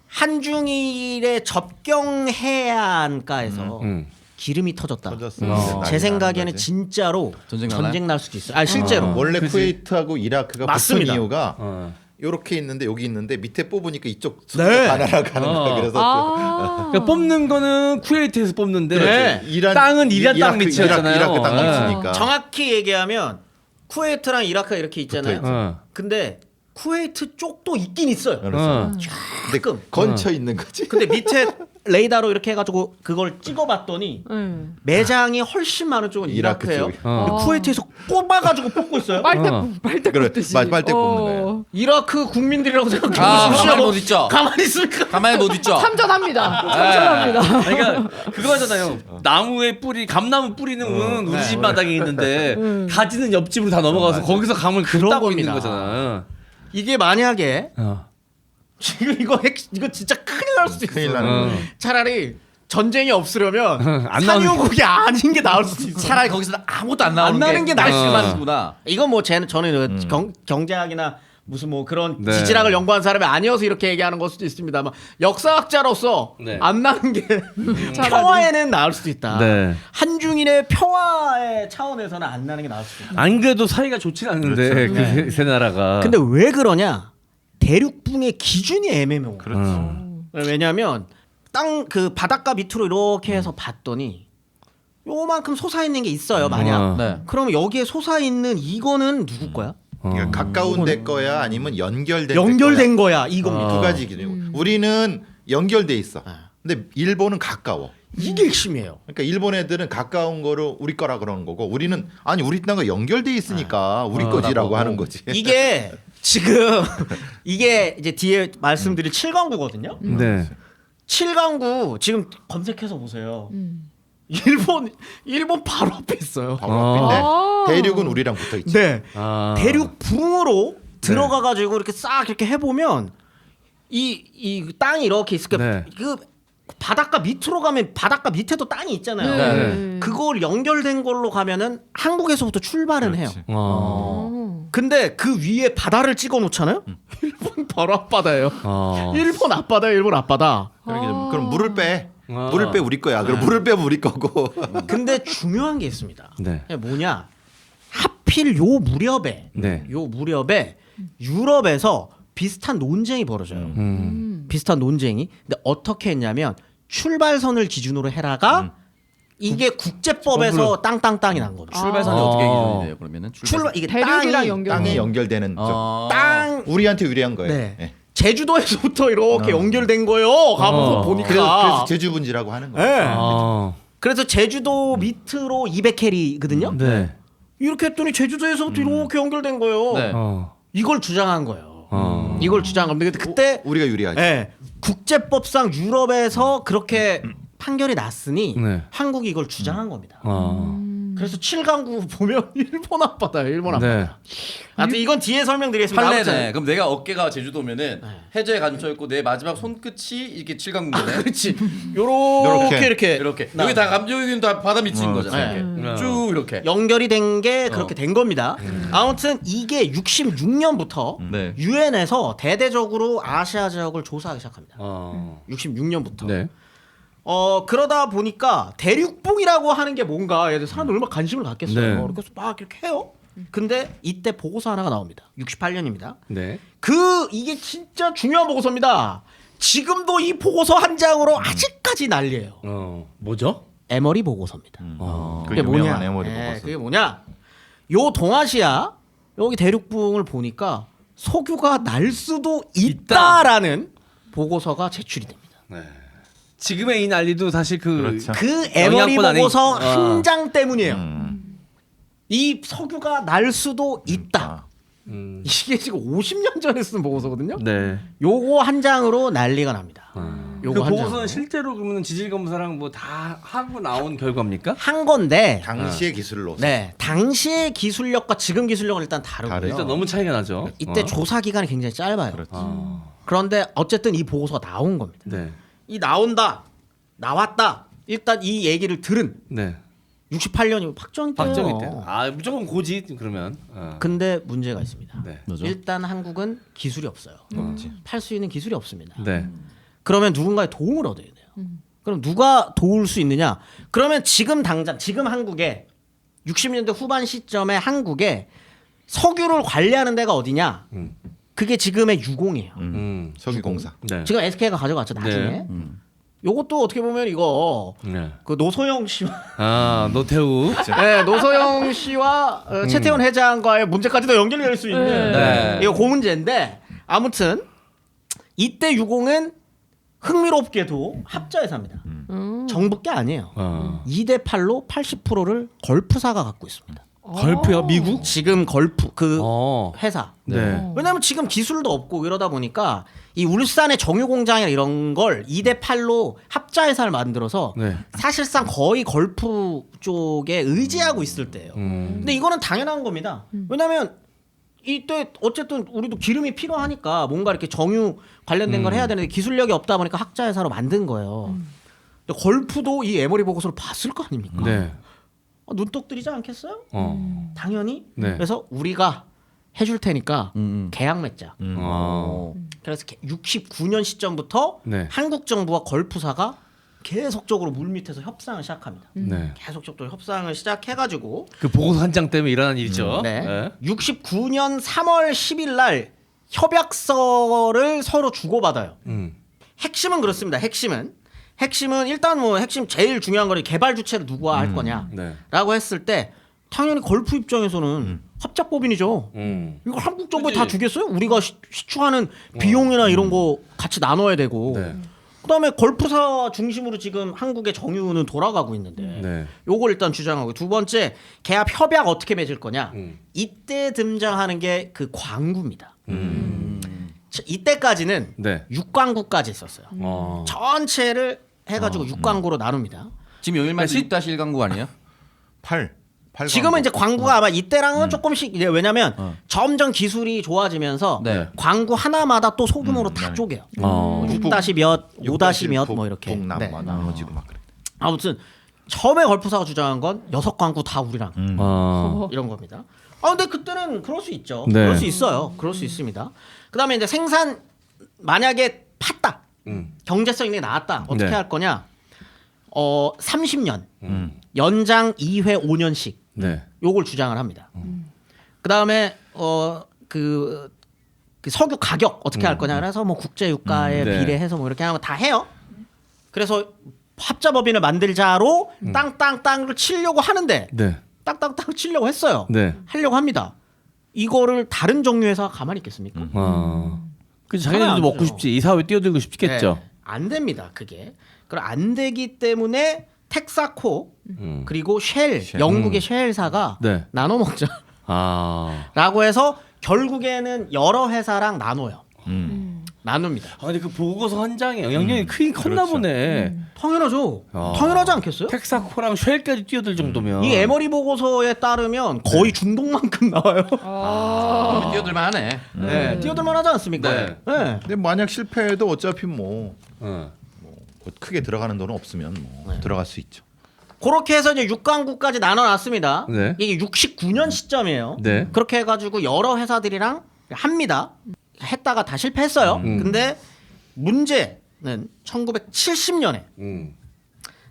한중일의 접경 해안가에서 기름이 터졌다. 터졌어요. 제 생각에는 진짜로 전쟁 전쟁, 나나요? 날 수도 있어요. 아 실제로. 원래 쿠웨이트하고 이라크가 맞습니다. 붙은 이유가 어. 이렇게 있는데 여기 있는데 밑에 뽑으니까 이쪽 네. 바나나 가는 거야. 그래서 아. 그러니까 뽑는 거는 쿠웨이트에서 뽑는데 네. 땅은 이란 땅 밑이었잖아요. 이라크 땅 네. 밑이니까. 정확히 얘기하면 쿠웨이트랑 이라크가 이렇게 있잖아요. 어. 근데 쿠웨이트 쪽도 있긴 있어요. 어. 근데 조금. 건쳐 있는 거지. 근데 밑에 레이더로 이렇게 해가지고 그걸 찍어봤더니 네. 매장이 훨씬 많은 쪽은 이라크 이라크예요. 쪽이. 근데 쿠웨이트에서 꼽아가지고 뽑고 있어요. 빨대 그래, 꽂듯이. 빨대 꼽는 거예요. 이라크 국민들이라고 생각해 아, 보십시오. 가만히 못 있죠. 가만히 있습니까? 가만히 못 있죠. 참전합니다. 참전합니다. 그러니까 그거잖아요. 나무의 뿌리, 감나무 뿌리는 우리 집 마당에 있는데 가지는 옆집으로 다 넘어가서 거기서 감을 그런 따고 있는 겁니다. 거잖아. 이게 만약에 어. 지금 이거 진짜 큰일 날 수도 큰일 있어요. 나는 어. 차라리 전쟁이 없으려면 안 나오는 산유국이 아닌 게 나을 수도 있어. 차라리 거기서 아무것도 안 나오는 안 나는 게 나을 수도 있구나. 이건 뭐 저는 경제학이나 무슨 뭐 그런 네. 지질학을 연구한 사람이 아니어서 이렇게 얘기하는 걸 수도 있습니다만 역사학자로서 네. 안 나는 게 평화에는 나을 수도 있다. 네. 한중일의 평화의 차원에서는 안 나는 게 나을 수도 있다. 안 그래도 사이가 좋지가 않은데 그 세 나라가. 근데 왜 그러냐? 대륙붕의 기준이 애매모호. 그렇죠. 왜냐하면 땅 그 바닷가 밑으로 이렇게 해서 봤더니 요만큼 솟아 있는 게 있어요. 만약. 어. 네. 그럼 여기에 솟아 있는 이거는 누구 거야? 그러니까 가까운 데 거야 아니면 연결된 연결된 거야 이겁니다. 두 가지 기준이고 우리는 연결돼 있어. 근데 일본은 가까워. 이게 핵심이에요. 그러니까 일본 애들은 가까운 거를 우리 거라 그러는 거고 우리는 아니 우리 땅과 연결돼 있으니까 우리 거지라고 하는 거지. 이게 지금 이게 이제 뒤에 말씀드릴 7강구거든요. 네. 7강구 지금 검색해서 보세요. 일본 바로 앞에 있어요. 바로 앞인데 아. 대륙은 우리랑 붙어 있지. 네. 아. 대륙붕으로 들어가 가지고 이렇게 싹 이렇게 해 보면 이 땅이 이렇게 있을 거예요. 네. 그 바닷가 밑으로 가면 바닷가 밑에도 땅이 있잖아요. 네. 그걸 연결된 걸로 가면은 한국에서부터 출발은 해요. 어. 근데 그 위에 바다를 찍어 놓잖아요. 일본 바로 앞바다예요. 어. 일본 앞바다예요. 일본 앞바다. 그럼 물을 빼. 아. 물을 빼 우리 거야. 그럼 물을 빼면 우리 거고. 근데 중요한 게 있습니다. 네. 그게 뭐냐? 하필 요 무렵에 네. 유럽에서 비슷한 논쟁이 벌어져요. 비슷한 논쟁이. 근데 어떻게 했냐면 출발선을 기준으로 해라가 이게 국제법에서 땅땅땅이 난 거죠. 출발선이 어떻게 기준이 돼요? 그러면은 출발 이게 대륙이랑 땅이 연결. 땅에 연결되는 쪽. 땅 우리한테 유리한 거예요. 네. 네. 제주도에서부터 이렇게 연결된 거예요. 가면서 보니까. 그래서 제주 분지라고 하는 거예요. 네. 아. 그래서 제주도 밑으로 200캐리거든요. 네. 이렇게 했더니 제주도에서부터 이렇게 연결된 거예요. 네. 어. 이걸 주장한 거예요. 어. 이걸 주장한 겁니다. 근데 그때 우리가 유리하지. 예, 국제법상 유럽에서 그렇게 판결이 났으니 네. 한국이 이걸 주장한 겁니다. 어. 그래서 7강구 보면 일본 앞바다예요. 일본 앞바다. 네. 하여튼 이건 뒤에 설명드리겠습니다. 팔레네. 아무튼. 그럼 내가 어깨가 제주도면은 네. 해저에 갇혀 있고 내 마지막 손끝이 이렇게 칠강구네. 그렇지. 요렇게 이렇게 이렇게 여기 다 감정이 다 바다 밑인 거잖아. 네. 이렇게. 쭉 이렇게. 연결이 된 게 그렇게 된 겁니다. 아무튼 이게 66년부터 네. 유엔에서 대대적으로 아시아 지역을 조사하기 시작합니다. 66년부터. 네. 그러다 보니까 대륙봉이라고 하는 게 뭔가 얘들 사람들 얼마나 관심을 갖겠어요. 네. 그래서 막 이렇게 해요. 근데 이때 보고서 하나가 나옵니다. 68년입니다. 네. 이게 진짜 중요한 보고서입니다. 지금도 이 보고서 한 장으로 아직까지 난리예요. 뭐죠? 에머리 보고서입니다. 그 그게 유명한 뭐냐? 에머리 네, 보고서. 그게 뭐냐? 요 동아시아 여기 대륙붕을 보니까 석유가 날 수도 있다라는 보고서가 제출이 됩니다. 지금의 이 난리도 사실 그렇죠. 그 에머리 영향권 안에 보고서 있- 한 장 때문이에요. 음. 이 석유가 날 수도 있다. 음. 이게 지금 50년 전에 쓴 보고서거든요. 네. 요거 한 장으로 난리가 납니다. 그 요거 한 보고서는 장으로. 실제로 그러면 지질 검사랑 뭐 다 하고 나온 결과입니까? 한 건데 당시의 기술로서. 네 당시의 기술력과 지금 기술력은 일단 다르고요. 다르죠. 일단 너무 차이가 나죠. 이때 조사 기간이 굉장히 짧아요. 그렇지. 그런데 어쨌든 이 보고서가 나온 겁니다. 네. 이 나왔다. 일단 이 얘기를 들은 네. 68년이면 박정희 때예요. 박정희 때. 무조건 고지 그러면. 근데 문제가 있습니다. 네. 일단 한국은 기술이 없어요. 팔 수 있는 기술이 없습니다. 네. 그러면 누군가의 도움을 얻어야 돼요. 그럼 누가 도울 수 있느냐? 그러면 지금 한국에 60년대 후반 시점에 한국에 석유를 관리하는 데가 어디냐? 그게 지금의 유공이에요. 석유공사. 네. 지금 SK가 가져갔죠 나중에. 네. 요것도 어떻게 보면 이거 네. 그 노소영 씨와 노태우. 네, 노소영 씨와 최태원 회장과의 문제까지도 연결될 수 있는 네. 이거 그 문제인데 아무튼 이때 유공은 흥미롭게도 합자회사입니다. 정부 게 아니에요. 2대 8로 80%를 걸프사가 갖고 있습니다. 걸프요? 미국? 지금 걸프 그 어. 회사. 네. 왜냐면 지금 기술도 없고 이러다 보니까 이 울산의 정유 공장이나 이런 걸 2대 8로 합자회사를 만들어서 네. 사실상 거의 걸프 쪽에 의지하고 있을 때예요. 근데 이거는 당연한 겁니다. 왜냐면 이때 어쨌든 우리도 기름이 필요하니까 뭔가 이렇게 정유 관련된 걸 해야 되는데 기술력이 없다 보니까 합자회사로 만든 거예요. 근데 걸프도 이 에머리 보고서를 봤을 거 아닙니까? 네. 눈독 들이지 않겠어요? 당연히. 네. 그래서 우리가 해줄 테니까 계약 맺자. 그래서 69년 시점부터 네. 한국 정부와 걸프사가 계속적으로 물밑에서 협상을 시작합니다. 네. 계속적으로 협상을 시작해가지고 그 보고서 한 장 때문에 일어난 일이죠. 네. 69년 3월 10일 날 협약서를 서로 주고받아요. 핵심은 그렇습니다. 핵심은 일단 핵심 제일 중요한 거는 개발 주체를 누가 할 거냐라고 네. 했을 때 당연히 걸프 입장에서는 합작법인이죠. 이거 한국 정부에 다 주겠어요? 우리가 시추하는 비용이나 이런 거 같이 나눠야 되고. 네. 그다음에 걸프사 중심으로 지금 한국의 정유는 돌아가고 있는데 네. 요걸 일단 주장하고 두 번째 계약 협약 어떻게 맺을 거냐. 이때 등장하는 게 그 광구입니다. 이때까지는 네. 6광구까지 있었어요. 전체를 해가지고 6광구로 나눕니다. 지금 여기 말씀 6-1강구 아니에요? 8. 지금은 이제 광구가 아마 이때랑은 조금씩 이제 왜냐면 점점 기술이 좋아지면서 네. 광구 하나마다 또 소규모로 다 쪼개요. 6- 몇, 5- 몇 뭐 이렇게. 동남 네. 나눠지고 막 그래. 아무튼 처음에 걸프사가 주장한 건 6광구 다 우리랑 이런 겁니다. 근데 그때는 그럴 수 있죠. 네. 그럴 수 있어요. 그럴 수 있습니다. 그다음에 이제 생산 만약에 팠다. 경제성 있는 게 나왔다. 어떻게 네. 할 거냐? 30년 연장 2회 5년씩 네. 요걸 주장을 합니다. 그다음에 그 석유 가격 어떻게 할 거냐 그래서 뭐 국제 유가에 네. 비례해서 뭐 이렇게 하면 다 해요. 그래서 합자법인을 만들자로 땅을 치려고 하는데 네. 땅 치려고 했어요. 네. 하려고 합니다. 이거를 다른 정유 회사가 가만히 있겠습니까? 그 자기네들도 안 먹고 되죠. 싶지. 이 사업에 뛰어들고 싶겠죠. 네, 안 됩니다. 그게. 그럼 안 되기 때문에 텍사코 그리고 쉘 영국의 쉘사가 네. 나눠 먹자라고 해서 결국에는 여러 회사랑 나눠요. 나눕니다. 아, 근데 그 보고서 한 장에 영향력이 크긴 컸나 그렇죠. 보네. 당연하죠. 당연하지 않겠어요? 텍사코랑 쉘까지 뛰어들 정도면. 이 에머리 보고서에 따르면 거의 중독만큼 나와요. 뛰어들만 하네. 네, 뛰어들만 하지 않습니까? 네. 네. 근데 만약 실패해도 어차피 뭐 어. 크게 들어가는 돈은 없으면 뭐 들어갈 수 있죠. 그렇게 해서 이제 6강국까지 나눠놨습니다. 네. 이게 69년 시점이에요. 네. 그렇게 해가지고 여러 회사들이랑 합니다. 했다가 다 실패했어요. 근데 문제는 1970년에 음.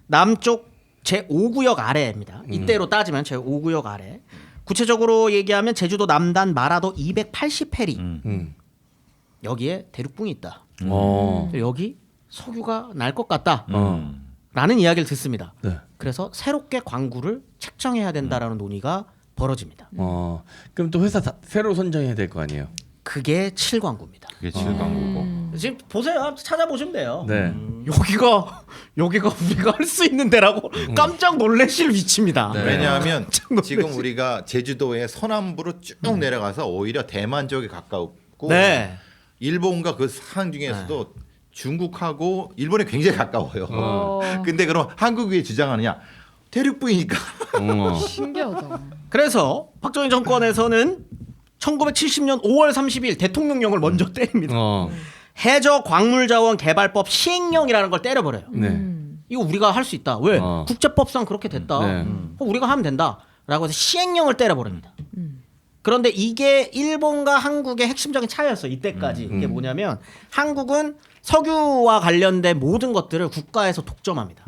남쪽 제5구역 아래입니다. 이때로 따지면 제5구역 아래. 구체적으로 얘기하면 제주도 남단 마라도 280해리. 여기에 대륙붕이 있다. 어. 여기 석유가 날 것 같다. 어. 라는 이야기를 듣습니다. 네. 그래서 새롭게 광구를 책정해야 된다라는 논의가 벌어집니다. 어. 그럼 또 회사 새로 선정해야 될 거 아니에요? 그게 7광구입니다. 그게 7광구고. 지금 보세요. 찾아보시면 돼요. 네. 여기가 우리가 할 수 있는 데라고 깜짝 놀라실 위치입니다. 네. 왜냐하면 지금 우리가 제주도의 서남부로 쭉 내려가서 오히려 대만 쪽에 가까웠고 네. 일본과 그 상황 중에서도 중국하고 일본에 굉장히 가까워요. 근데 그럼 한국 왜 주장하느냐? 대륙부이니까. 신기하다. 그래서 박정희 정권에서는 1970년 5월 30일 대통령령을 먼저 때립니다. 어. 해저 광물자원 개발법 시행령이라는 걸 때려버려요. 네. 이거 우리가 할 수 있다. 왜? 어. 국제법상 그렇게 됐다. 네. 우리가 하면 된다라고 해서 시행령을 때려버립니다. 그런데 이게 일본과 한국의 핵심적인 차이였어요. 이때까지. 이게 뭐냐면 한국은 석유와 관련된 모든 것들을 국가에서 독점합니다.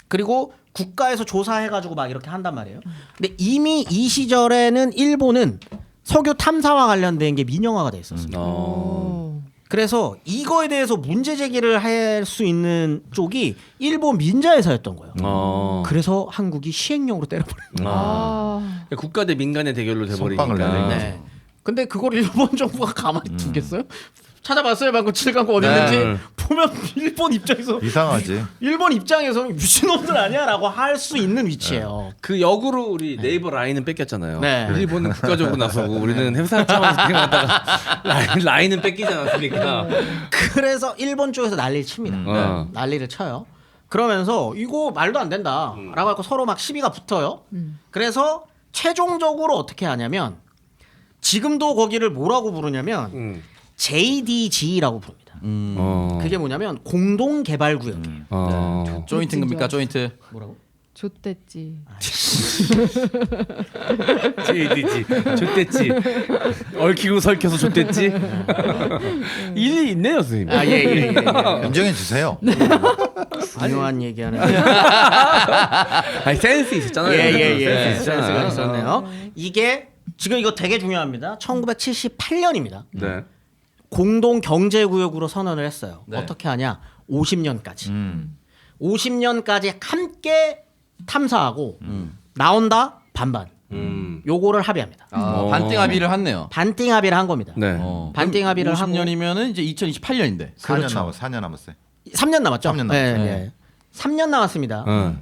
그리고 국가에서 조사해가지고 막 이렇게 한단 말이에요. 근데 이미 이 시절에는 일본은 석유 탐사와 관련된 게 민영화가 돼 있었어요. 어. 그래서 이거에 대해서 문제 제기를 할 수 있는 쪽이 일본 민자회사였던 거예요. 어. 그래서 한국이 시행령으로 때려버린 거예요. 아. 국가 대 민간의 대결로 돼버리니까. 선빵을 내는 거죠. 네. 근데 그걸 일본 정부가 가만히 두겠어요? 찾아봤어요, 방금 7강국 어디 네. 있는지. 보면 일본 입장에서 이상하지. 일본 입장에서는 미친놈들 아니야라고 할 수 있는 위치예요. 그 역으로 우리 네이버 라인은 뺏겼잖아요. 네. 일본은 국가적으로 나서고 우리는 회사 차원에서 생각하다가 라인은 뺏기지 않았습니까? 그래서 일본 쪽에서 난리를 칩니다. 어. 난리를 쳐요. 그러면서 이거 말도 안 된다라고 하고 서로 막 시비가 붙어요. 그래서 최종적으로 어떻게 하냐면 지금도 거기를 뭐라고 부르냐면 JDG라고 부릅니다. 어. 그게 뭐냐면 공동 개발 구역. 어. 조인트입니까? 조인트. 뭐라고? 좆됐지. JDG 좋댔지. 얽히고 설켜서 좋댔지. 일이 있네요, 선생님. 아, 예. 인정해 주세요. 중요한 얘기하는. 아니 센스 있었잖아요. 예. 센스 센스가 있잖아요. 있었네요. 이게 지금 이거 되게 중요합니다. 1978년입니다. 네. 공동 경제 구역으로 선언을 했어요. 네. 어떻게 하냐? 50년까지. 50년까지 함께 탐사하고 나온다 반반. 요거를 합의합니다. 반띵 합의를 했네요. 반띵 합의를 한 겁니다. 네. 반띵 합의를 하고 50년이면은 이제 2028년인데. 4년 남았어요. 3년 남았죠. 3년 네, 남았어요. 네. 3년 남았습니다. 어.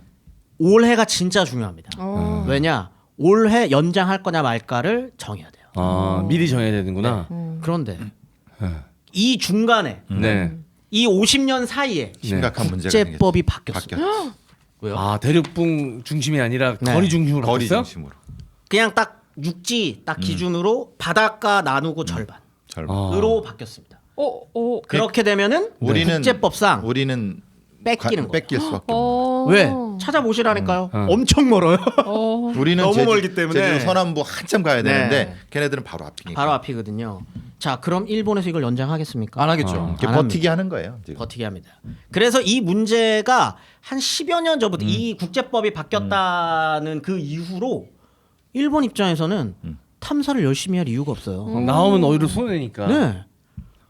올해가 진짜 중요합니다. 어. 왜냐? 올해 연장할 거냐 말까를 정해야 돼요. 아, 미리 정해야 되는구나. 그런데 이 중간에 네. 이 50년 사이에 심각한 문제가 국제법이 생겼죠. 바뀌었어요. 왜요? 아, 대륙붕 중심이 아니라 네. 거리 중심으로 거리 바뀌었어요? 중심으로. 그냥 딱 육지 딱 기준으로 바닷가 나누고 절반으로 바뀌었습니다. 그렇게 되면은 국제법상 우리는 뺏기는 거예요. 뺏길 수밖에 없는. 왜? 찾아보시라니까요. 엄청 멀어요. 우리는 너무 멀기 때문에. 제주 서남부 한참 가야 네. 되는데 걔네들은 바로 앞이니까. 바로 앞이거든요. 자, 그럼 일본에서 이걸 연장하겠습니까? 안 하겠죠. 이렇게 안 버티기 하는 거예요. 지금. 버티게 합니다. 그래서 이 문제가 한 10여 년 전부터 이 국제법이 바뀌었다는 그 이후로 일본 입장에서는 탐사를 열심히 할 이유가 없어요. 나오면 오히려 손해니까. 네.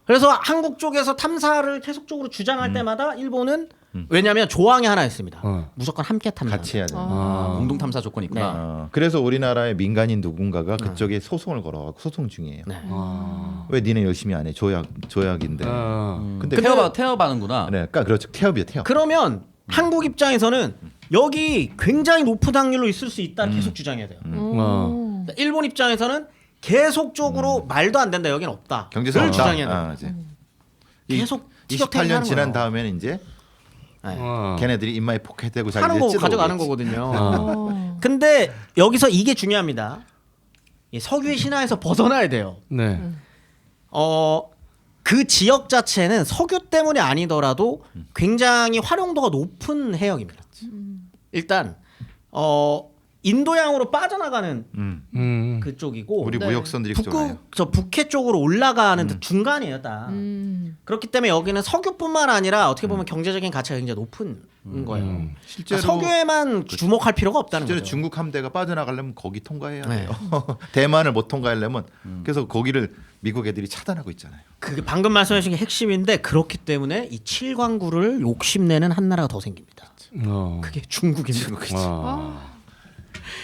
그래서 한국 쪽에서 탐사를 계속적으로 주장할 때마다 일본은 왜냐하면 조항이 하나 있습니다. 무조건 함께 탐사. 같이 해야 돼. 공동 탐사 조건이 있구나. 그래서 우리나라의 민간인 누군가가 그쪽에 소송을 걸어가고 소송 중이에요. 네. 왜 니네 열심히 안 해? 조약인데. 근데 태워가는구나. 네, 그러니까 그렇죠. 태업이야, 태업. 그러면 한국 입장에서는 여기 굉장히 높은 확률로 있을 수 있다 계속 주장해야 돼요. 일본 입장에서는 계속적으로 말도 안 된다 여기는 없다. 경제상 를 주장해야 돼요. 이제. 계속 티격태격 28년 하는 지난 거예요. 다음에는 이제 어. 걔네들이 입마에 포켓대고 하는 거 자기들 가져가는 거거든요. 근데 여기서 이게 중요합니다. 이 석유의 신화에서 벗어나야 돼요. 네. 그 지역 자체는 석유 때문이 아니더라도 굉장히 활용도가 높은 해역입니다. 일단 인도양으로 빠져나가는 그쪽이고 우리 네. 무역선들이 그쪽이에요. 저 북해 쪽으로 올라가는 중간이에요, 딱. 그렇기 때문에 여기는 석유뿐만 아니라 어떻게 보면 경제적인 가치가 굉장히 높은 거예요. 실제로 석유에만 주목할 필요가 없다는 실제로 거죠. 중국 함대가 빠져나가려면 거기 통과해야 네. 돼요. 대만을 못 통과하려면 그래서 거기를 미국 애들이 차단하고 있잖아요. 그게 방금 말씀하신 게 핵심인데 그렇기 때문에 이 칠광구를 욕심내는 한 나라가 더 생깁니다. 그게 중국입니다.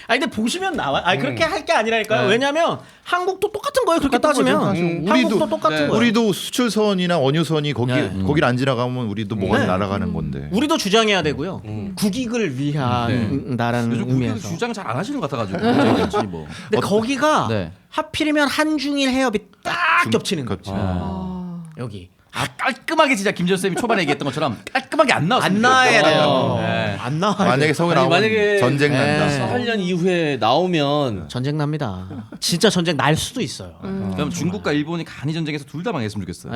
아니 근데 보시면 나와. 아니 그렇게 할 게 아니라니까요. 왜냐면 한국도 똑같은 거예요. 그렇게 따지면 한국도 똑같은 거예요. 우리도 수출선이나 원유선이 거기를 안 지나가면 우리도 뭐가 네. 날아가는 건데. 우리도 주장해야 되고요. 국익을 위한 나라는 요즘 국익 의미에서. 주장 잘 안 하시는 것 같아가지고. 뭐. 근데 거기가 네. 하필이면 한중일 해협이 딱 겹치는 거죠. 그렇죠. 여기 깔끔하게 진짜 김지현 쌤이 초반에 얘기했던 것처럼 깔끔하게 안 나왔어요. 안 나와야 돼요. 네. 안 나와야 만약에 돼요. 서울 아니, 나오면 만약에- 전쟁 난다. 네. 8년 이후에 나오면 전쟁 납니다. 진짜 전쟁 날 수도 있어요. 그럼 중국과 일본이 간이 전쟁에서 둘 다 망했으면 좋겠어요.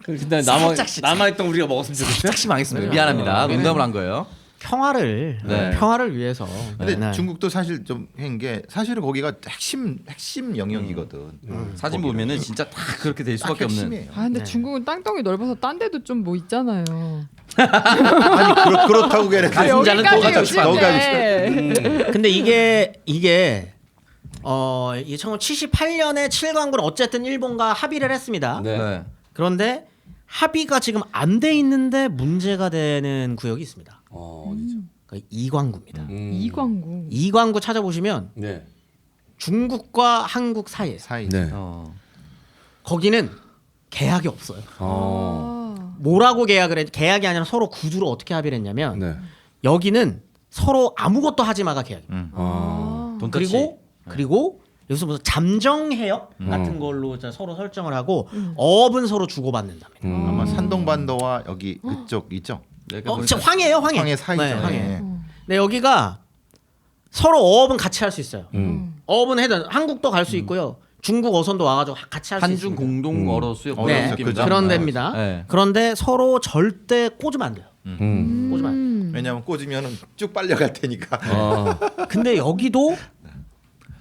근데 살짝씩. 남아있던 우리가 먹었으면 좋겠어요. 살짝씩 망했습니다. 미안합니다. 농담을 한 거예요. 평화를 위해서. 근데 네. 중국도 사실 좀 한 게 사실은 거기가 핵심 영역이거든. 사진 보면은 진짜 다 그렇게 될 수밖에 없는. 핵심이에요. 아 근데 중국은 땅덩이 넓어서 딴 데도 좀 뭐 있잖아요. 아니 그렇다고 걔네 가슴자는 또 가지고 싶어. 근데 이게 1978년에 칠광구를 어쨌든 일본과 합의를 했습니다. 네. 그런데 합의가 지금 안 돼 있는데 문제가 되는 구역이 있습니다. 어디죠? 그러니까 이광구입니다. 이광구. 이광구 찾아보시면 네. 중국과 한국 사이에 사이. 네. 거기는 계약이 없어요. 아. 뭐라고 계약이 아니라 서로 구두로 어떻게 합의를 했냐면 네. 여기는 서로 아무것도 하지 마가 계약입니다. 돈 그리고 여기서 무슨 잠정 해역 같은 걸로 이제 서로 설정을 하고 어업은 서로 주고받는답니다. 아마 산동반도와 여기 그쪽 있죠. 진짜 황해예요, 황해. 황해 사이죠. 네, 황해. 네. 네, 여기가 서로 어업은 같이 할 수 있어요. 어업은 해도 한국도 갈 수 있고요. 중국 어선도 와가지고 같이 할 수 있어요. 한중 공동어로 수역 네, 느낌이죠. 그런 데입니다. 네. 그런데 서로 절대 꽂으면 안 돼요. 꽂으면 안 돼요. 왜냐하면 꽂으면은 쭉 빨려갈 테니까. 근데 여기도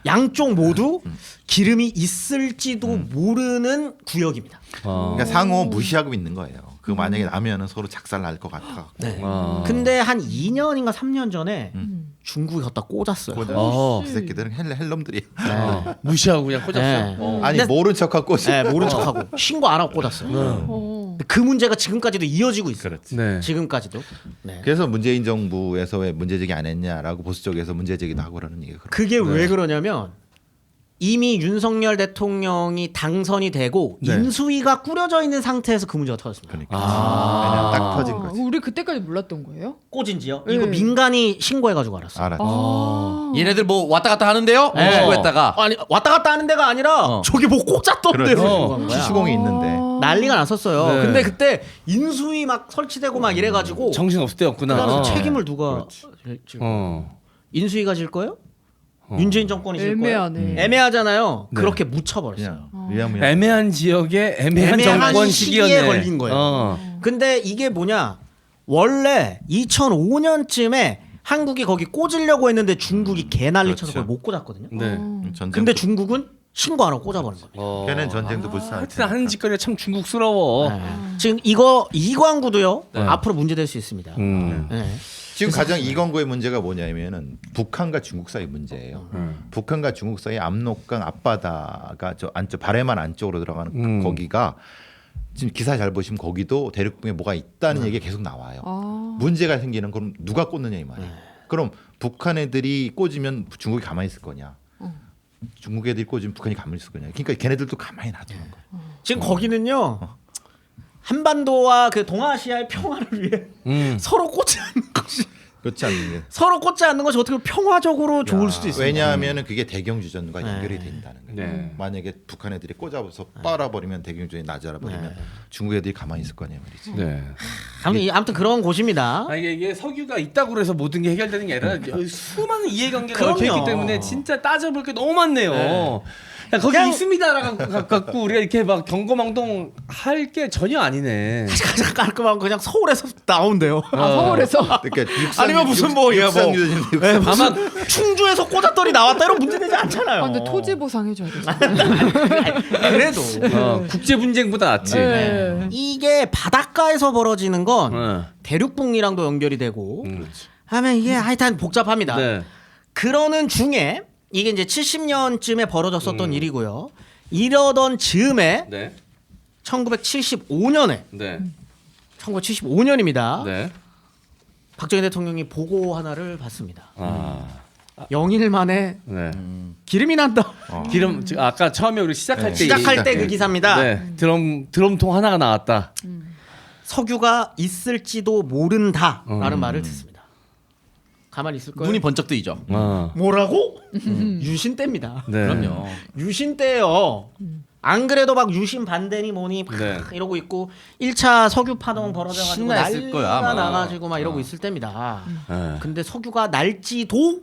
양쪽 모두 기름이 있을지도 모르는 구역입니다. 그러니까 상호 무시하고 있는 거예요. 그 만약에 나면은 서로 작살 날 것 같아. 네. 근데 한 2년인가 3년 전에 중국이 갖다 꽂았어요. 어. 그 새끼들은 헬놈들이. 무시하고 그냥 꽂았어. 네. 아니 근데- 모른 척하고 꽂아. 네, 모른 척하고 신고 안 하고 꽂았어요. 근데 그 문제가 지금까지도 이어지고 있어요. 네. 지금까지도. 네. 그래서 문재인 정부에서 왜 문제제기 안 했냐라고 보수 쪽에서 문제제기도 하고 그러는 얘기가 그렇죠. 그게 왜 그러냐면 이미 윤석열 대통령이 당선이 되고 네. 인수위가 꾸려져 있는 상태에서 그 문제가 터졌습니다. 그러니까 왜냐면 딱 터진 거지. 우리 그때까지 몰랐던 거예요? 꽂은지요? 네. 이거 민간이 신고해가지고 알았어요. 알았지. 얘네들 뭐 왔다 갔다 하는데요? 네. 신고했다가 아니 왔다 갔다 하는 데가 아니라 저기 뭐 꽂았던데요. 그렇지. 시공이 있는데. 난리가 났었어요. 네. 근데 그때 인수위 막 설치되고 막 이래가지고 정신 없을 때였구나. 그다음에 책임을 누가 지고 어. 인수위가 질 거예요? 윤재인 정권이 질 거예요? 애매하네. 애매하잖아요. 네. 그렇게 묻혀버렸어요. 그냥 의아무야. 애매한 지역에 애매한 애매한 정권 시기에 시기였네. 걸린 거예요. 근데 이게 뭐냐? 원래 2005년쯤에 한국이 거기 꽂으려고 했는데 중국이 개난리 쳐서 그렇죠. 그걸 못 꽂았거든요. 네. 전쟁. 근데 중국은 신고 안 하고 꽂아버린 겁니다. 걔는 전쟁도 불쌍할 하여튼 테니까. 하는 짓거리가 참 중국스러워. 네. 지금 이거 이광구도요. 앞으로 문제될 수 있습니다. 네. 지금 가장 이건구의 문제가 뭐냐면은 북한과 중국 사이 문제예요. 북한과 중국 사이 압록강 앞바다가 저 안쪽 발해만 안쪽으로 들어가는 거기가 지금 기사 잘 보시면 거기도 대륙붕에 뭐가 있다는 얘기가 계속 나와요. 문제가 생기는 그럼 누가 꽂느냐 이 말이에요. 그럼 북한 애들이 꽂으면 중국이 가만히 있을 거냐? 중국 애들이 꽂으면 북한이 가만히 있을 거냐? 그러니까 걔네들도 가만히 놔두는 거예요. 지금 거기는요. 한반도와 그 동아시아의 평화를 위해 서로 꽂지 않는 것이 그렇지 않는 게. 서로 꽂지 않는 것이 어떻게 보면 평화적으로 좋을 수도 있어요. 왜냐하면은 그게 대경주전과 연결이 네. 된다는 거예요. 네. 만약에 북한 애들이 꽂아서 빨아버리면 대경주전이 낮아버리면 중국 애들이 가만히 있을 거 아니야 말이지. 네. 아무튼 그런 곳입니다. 아 이게 석유가 있다고 해서 모든 게 해결되는 게 아니라 수많은 이해관계가 그럼요. 얽혀 있기 때문에 진짜 따져볼 게 너무 많네요. 야, 거기 그냥- 있습니다라고 갖고 우리가 이렇게 막 경거망동 할 게 전혀 아니네. 가장 깔끔한 거 그냥 서울에서 나온대요. 서울에서 그러니까 육상, 아니면 무슨 뭐, 예, 뭐. 육상유전인데 아마 충주에서 꽂았더니 나왔다 이런 문제 되지 않잖아요. 근데 토지 보상해줘야 돼. 그래도 국제 분쟁보다 낫지. 네. 이게 바닷가에서 벌어지는 건 네. 대륙붕이랑도 연결이 되고 하면 이게 하여튼 복잡합니다. 네. 그러는 중에 이게 이제 70년쯤에 벌어졌었던 일이고요. 이러던 즈음에 네. 1975년에 네. 1975년입니다. 네. 박정희 대통령이 보고 하나를 받습니다. 아. 0일 만에 네. 기름이 난다. 기름 아까 처음에 우리 시작할 때 시작할 때 그 기사입니다. 네. 드럼통 하나가 나왔다. 석유가 있을지도 모른다라는 말을 듣습니다. 가만히 있을 거예요. 눈이 번쩍 뜨이죠. 뭐라고? 유신 때입니다. 네. 그럼요. 유신 때요. 안 그래도 막 유신 반대니 뭐니 막 네. 이러고 있고 1차 석유 파동 벌어져가지고 신나했을 난리가 거야, 아마. 나가지고 막 이러고 있을 때입니다. 네. 근데 석유가 날지도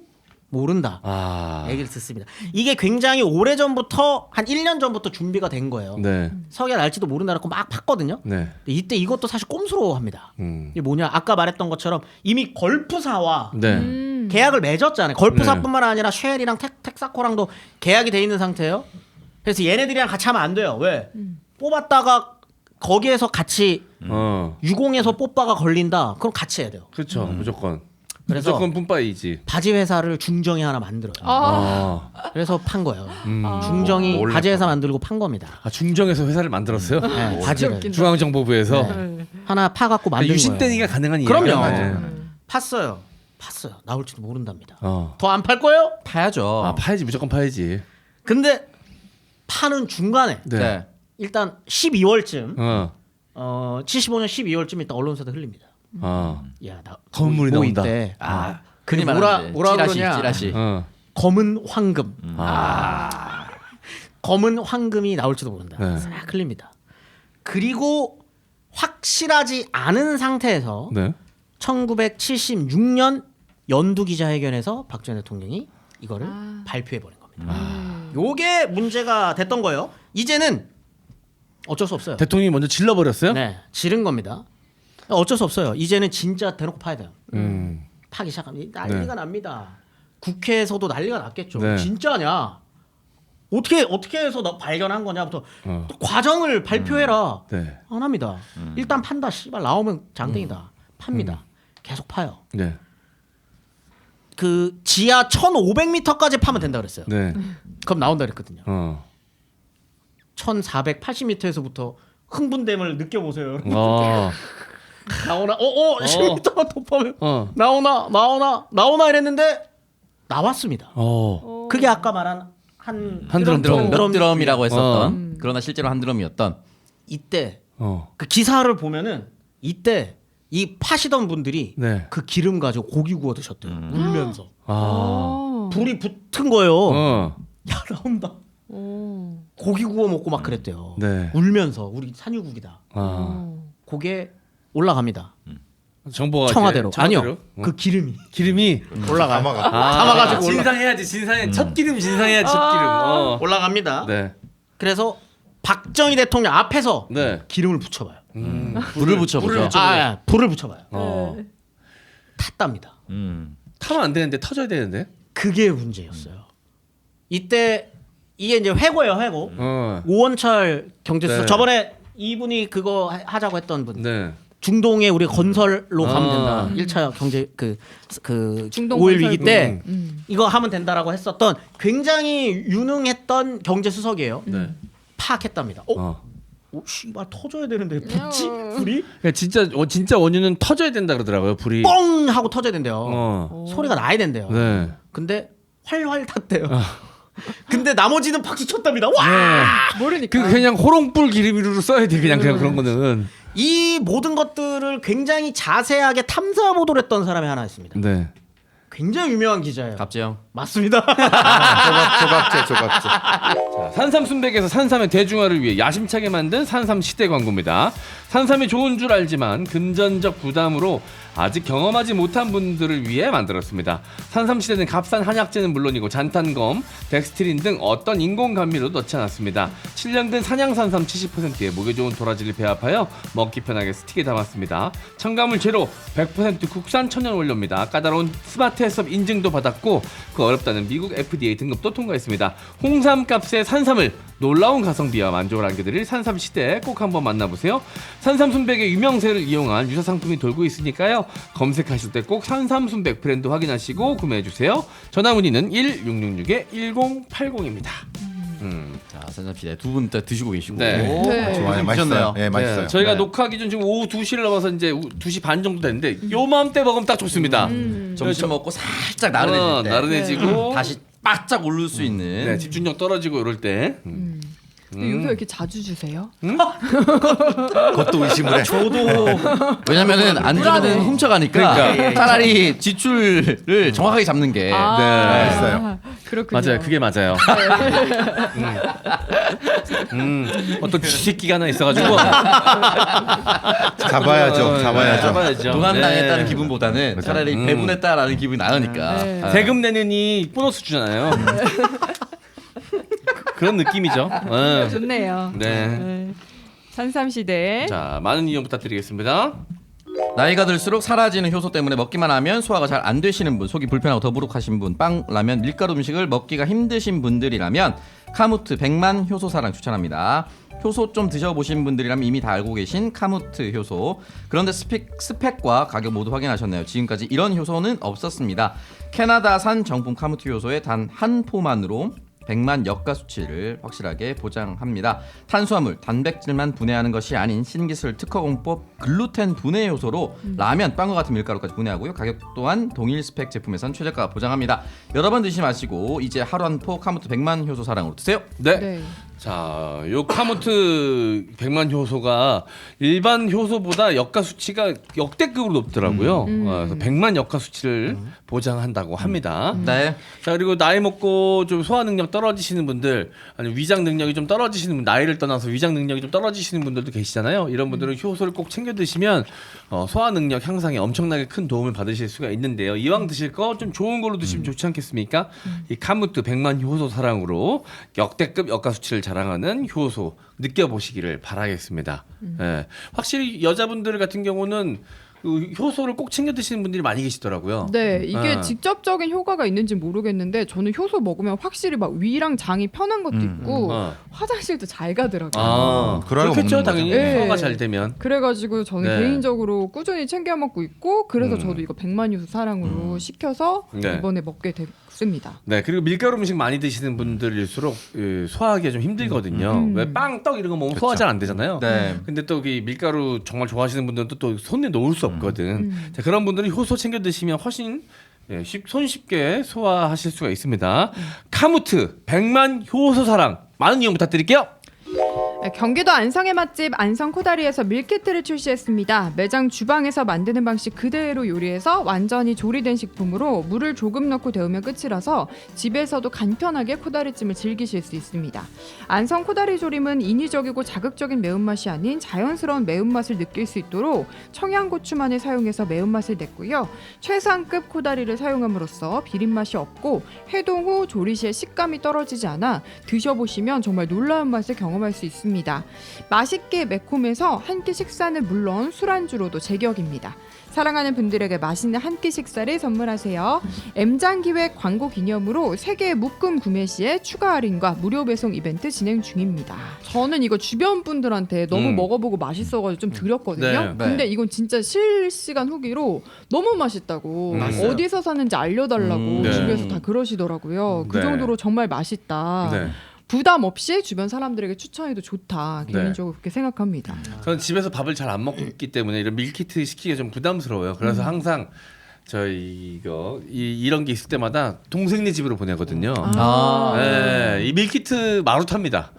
모른다. 아. 얘기를 듣습니다. 이게 굉장히 오래 전부터 한 1년 전부터 준비가 된 거예요. 네. 석유가 날지도 모른다고 막 팠거든요. 네. 근데 이때 이것도 사실 꼼수로합니다. 음. 이게 뭐냐? 아까 말했던 것처럼 이미 걸프사와 네. 계약을 맺었잖아요. 걸프사뿐만 아니라 쉘이랑 텍사코랑도 계약이 돼 있는 상태예요. 그래서 얘네들이랑 같이 하면 안 돼요. 왜? 뽑았다가 거기에서 같이 유공에서 뽑다가 걸린다. 그럼 같이 해야 돼요. 그렇죠. 무조건. 그래서 무조건 뿜빠이지. 바지 회사를 중정이 하나 만들어요. 아. 그래서 판 거예요. 중정이 몰래 바지 회사 만들고 판 겁니다. 아, 중정에서 회사를 만들었어요? 네, 바지를 중앙정보부에서. 하나 파갖고 만든 유신 거예요. 때니까 가능한 일이에요. 그럼요. 네. 팠어요. 나올지도 모른답니다. 어. 더 안 팔 거예요? 파야죠. 아, 파야지. 무조건 파야지. 근데 파는 중간에 네. 네. 일단 12월쯤 어. 75년 12월쯤 일단 언론사에 흘립니다. 어. 야, 나 검물이 뭐 나온다. 이때 아, 그 흔히 뭐라 말하는 그러냐? 찌라시. 어. 검은 황금. 아. 검은 황금이 나올지도 모른다. 네. 싹 흘립니다. 그리고 확실하지 않은 상태에서 네. 1976년 연두 기자회견에서 박정희 대통령이 이거를 발표해 버린 겁니다. 요게 문제가 됐던 거예요. 이제는 어쩔 수 없어요. 대통령이 먼저 질러버렸어요? 네, 지른 겁니다. 어쩔 수 없어요. 이제는 진짜 대놓고 파야 돼요. 파기 시작하면 난리가 납니다. 국회에서도 난리가 났겠죠. 네. 진짜냐? 어떻게 해서 너 발견한 거냐부터 또 과정을 발표해라. 네. 안 합니다. 일단 판다. 씨발 나오면 장땡이다. 팝니다. 계속 파요. 네. 그 지하 1,500m까지 파면 된다 그랬어요. 네. 그럼 나온다 그랬거든요. 어. 1,480m에서부터 흥분됨을 느껴보세요. 어. 나오나? 10m만 더 파면 어. 나오나 이랬는데 나왔습니다. 어. 그게 아까 말한 한 드럼. 몇 드럼이라고 했었던 어. 그러나 실제로 한 드럼이었던 이때 어. 그 기사를 보면은 이때 이 파시던 분들이 네. 그 기름 가지고 고기 구워 드셨대요. 울면서 아. 불이 붙은 거예요. 어. 야 나온다. 고기 구워 먹고 막 그랬대요. 네. 울면서 우리 산유국이다. 아. 그게 올라갑니다. 정보가 청와대로. 이제 아니요. 그 기름이 기름이 올라가. 담아가. 담아가지고 올라. 진상해야지. 진상해. 첫 기름 진상해야지. 첫 기름. 어. 올라갑니다. 네. 그래서 박정희 대통령 앞에서 네. 기름을 붙여봐요. 불을 붙여보죠. 불을 붙여봐요. 어. 탔답니다. 타면 안 되는데 터져야 되는데. 그게 문제였어요. 이때 이게 이제 회고예요, 회고. 어. 오원철 경제수석 네. 저번에 이분이 그거 하자고 했던 분. 네. 중동에 우리 건설로 가면 아. 된다. 1차 경제 그 중동 오일 건설 위기 때 부분. 이거 하면 된다라고 했었던 굉장히 유능했던 경제수석이에요. 네. 파악했답니다. 어. 씨발 터져야 되는데 붙지? 불이 그러니까 진짜 원유는 터져야 된다 그러더라고요. 불이. 뻥 하고 터져야 된대요. 어. 소리가 나야 된대요. 네. 근데 활활 탔대요. 근데 나머지는 박수 쳤답니다. 와! 모르니까. 그 그냥 호롱불 기름으로 써야 돼. 그냥 그런 거는. 이 모든 것들을 굉장히 자세하게 탐사 보도를 했던 사람이 하나 있습니다. 네. 굉장히 유명한 기자예요. 갑재형. 맞습니다. 조갑제. 자, 산삼순백에서 산삼의 대중화를 위해 야심차게 만든 산삼 시대 광고입니다. 산삼이 좋은 줄 알지만 금전적 부담으로 아직 경험하지 못한 분들을 위해 만들었습니다. 산삼 시대는 값싼 한약재는 물론이고 잔탄검, 덱스트린 등 어떤 인공 감미도 넣지 않았습니다. 7년 된 사냥 산삼 70%에 목에 좋은 도라지를 배합하여 먹기 편하게 스틱에 담았습니다. 첨가물 제로 100% 국산 천연 원료입니다. 까다로운 스마트 해썹 인증도 받았고 그 어렵다는 미국 FDA 등급도 통과했습니다. 홍삼값의 산삼을 놀라운 가성비와 만족을 안겨드릴 산삼 시대 꼭 한번 만나보세요. 산삼 순백의 유명세를 이용한 유사 상품이 돌고 있으니까요. 검색하실 때 꼭 산삼 순백 브랜드 확인하시고 구매해주세요. 전화 문의는 1666-1080입니다. 자, 산삼시대 두 분 다 드시고 계시고. 네. 네. 좋아요. 맛있어요. 네, 맛있어요. 네, 저희가 네. 녹화 기준 지금 오후 2시를 넘어서 이제 2시 반 정도 됐는데 요맘때 먹으면 딱 좋습니다. 점심 먹고 살짝 나른해질 때 나른해지고 다시 바짝 오를 수 있는. 네, 집중력 떨어지고 이럴 때. 근데 요새 왜 이렇게 자주 주세요? 그것도 의심을 해. 저도 왜냐면은 안 주면은 훔쳐가니까 차라리 지출을 정확하게 잡는 게. 맛있어요. 그렇군요. 맞아요, 그게 맞아요. 어떤 쥐새끼가 하나 있어가지고 잡아야죠. 도난당했다는 네. 기분보다는 차라리 배분했다라는 기분이 나으니까. 네. 세금 내느니 보너스 주잖아요. 그런 느낌이죠. 네. 좋네요. 네. 산삼 시대. 자, 많은 이용 부탁드리겠습니다. 나이가 들수록 사라지는 효소 때문에 먹기만 하면 소화가 잘 안 되시는 분, 속이 불편하고 더부룩하신 분, 빵, 라면, 밀가루 음식을 먹기가 힘드신 분들이라면 카무트 100만 효소사랑 추천합니다. 효소 좀 드셔보신 분들이라면 이미 다 알고 계신 카무트 효소. 그런데 스펙과 가격 모두 확인하셨나요? 지금까지 이런 효소는 없었습니다. 캐나다산 정품 카무트 효소의 단 한 포만으로 100만 역가 수치를 확실하게 보장합니다. 탄수화물, 단백질만 분해하는 것이 아닌 신기술 특허공법 글루텐 분해 요소로 라면, 빵과 같은 밀가루까지 분해하고요. 가격 또한 동일 스펙 제품에선 최저가 보장합니다. 여러 번 드시지 마시고 이제 하루 한 포 카무트 100만 효소 사랑으로 드세요. 네. 네. 자, 요 카무트 100만 효소가 일반 효소보다 역가 수치가 역대급으로 높더라고요. 그래서 100만 역가 수치를 보장한다고 합니다. 네. 자, 그리고 나이 먹고 좀 소화 능력 떨어지시는 분들, 아니면 위장 능력이 좀 떨어지시는 분, 나이를 떠나서 위장 능력이 좀 떨어지시는 분들도 계시잖아요. 이런 분들은 효소를 꼭 챙겨 드시면 소화 능력 향상에 엄청나게 큰 도움을 받으실 수가 있는데요. 이왕 드실 거 좀 좋은 걸로 드시면 좋지 않겠습니까? 이 카무트 100만 효소 사랑으로 역대급 역가 수치를 자랑하는 효소 느껴보시기를 바라겠습니다. 예. 확실히 여자분들 같은 경우는 그 효소를 꼭 챙겨 드시는 분들이 많이 계시더라고요. 네, 이게 직접적인 효과가 있는지 모르겠는데 저는 효소 먹으면 확실히 막 위랑 장이 편한 것도 있고 화장실도 잘 가더라고요. 그러고 그렇겠죠, 먹는 당연히 거죠. 네. 소화가 잘 되면. 그래가지고 저는 네. 개인적으로 꾸준히 챙겨 먹고 있고 그래서 저도 이거 100만 효소 사랑으로 시켜서 네. 이번에 먹게 됐습니다. 네, 그리고 밀가루 음식 많이 드시는 분들일수록 소화하기가 좀 힘들거든요. 왜 빵, 떡 이런 거 먹으면 소화 잘 안 되잖아요. 네. 근데 또 이 밀가루 정말 좋아하시는 분들은 또 손에 놓을 수 없거든. 자, 그런 분들은 효소 챙겨 드시면 훨씬 손쉽게 소화하실 수가 있습니다. 카무트 100만 효소 사랑 많은 이용 부탁드릴게요. 경기도 안성의 맛집 안성 코다리에서 밀키트를 출시했습니다. 매장 주방에서 만드는 방식 그대로 요리해서 완전히 조리된 식품으로 물을 조금 넣고 데우면 끝이라서 집에서도 간편하게 코다리찜을 즐기실 수 있습니다. 안성 코다리 조림은 인위적이고 자극적인 매운맛이 아닌 자연스러운 매운맛을 느낄 수 있도록 청양고추만을 사용해서 매운맛을 냈고요. 최상급 코다리를 사용함으로써 비린맛이 없고 해동 후 조리 시에 식감이 떨어지지 않아 드셔보시면 정말 놀라운 맛을 경험할 수 있습니다. 맛있게 매콤해서 한 끼 식사는 물론 술안주로도 제격입니다. 사랑하는 분들에게 맛있는 한 끼 식사를 선물하세요. M장기획 광고 기념으로 3개의 묶음 구매 시에 추가 할인과 무료 배송 이벤트 진행 중입니다. 저는 이거 주변 분들한테 너무 먹어보고 맛있어가지고 좀 드렸거든요. 네. 근데 이건 진짜 실시간 후기로 너무 맛있다고 맛있어요. 어디서 사는지 알려달라고 네. 주변에서 다 그러시더라고요. 그 네. 정도로 정말 맛있다. 네. 부담 없이 주변 사람들에게 추천해도 좋다. 개인적으로 그렇게 생각합니다. 저는 집에서 밥을 잘 안 먹기 때문에 이런 밀키트 시키기가 좀 부담스러워요. 그래서 항상 저희 이런 게 있을 때마다 동생네 집으로 보내거든요. 이 밀키트 마루탑니다.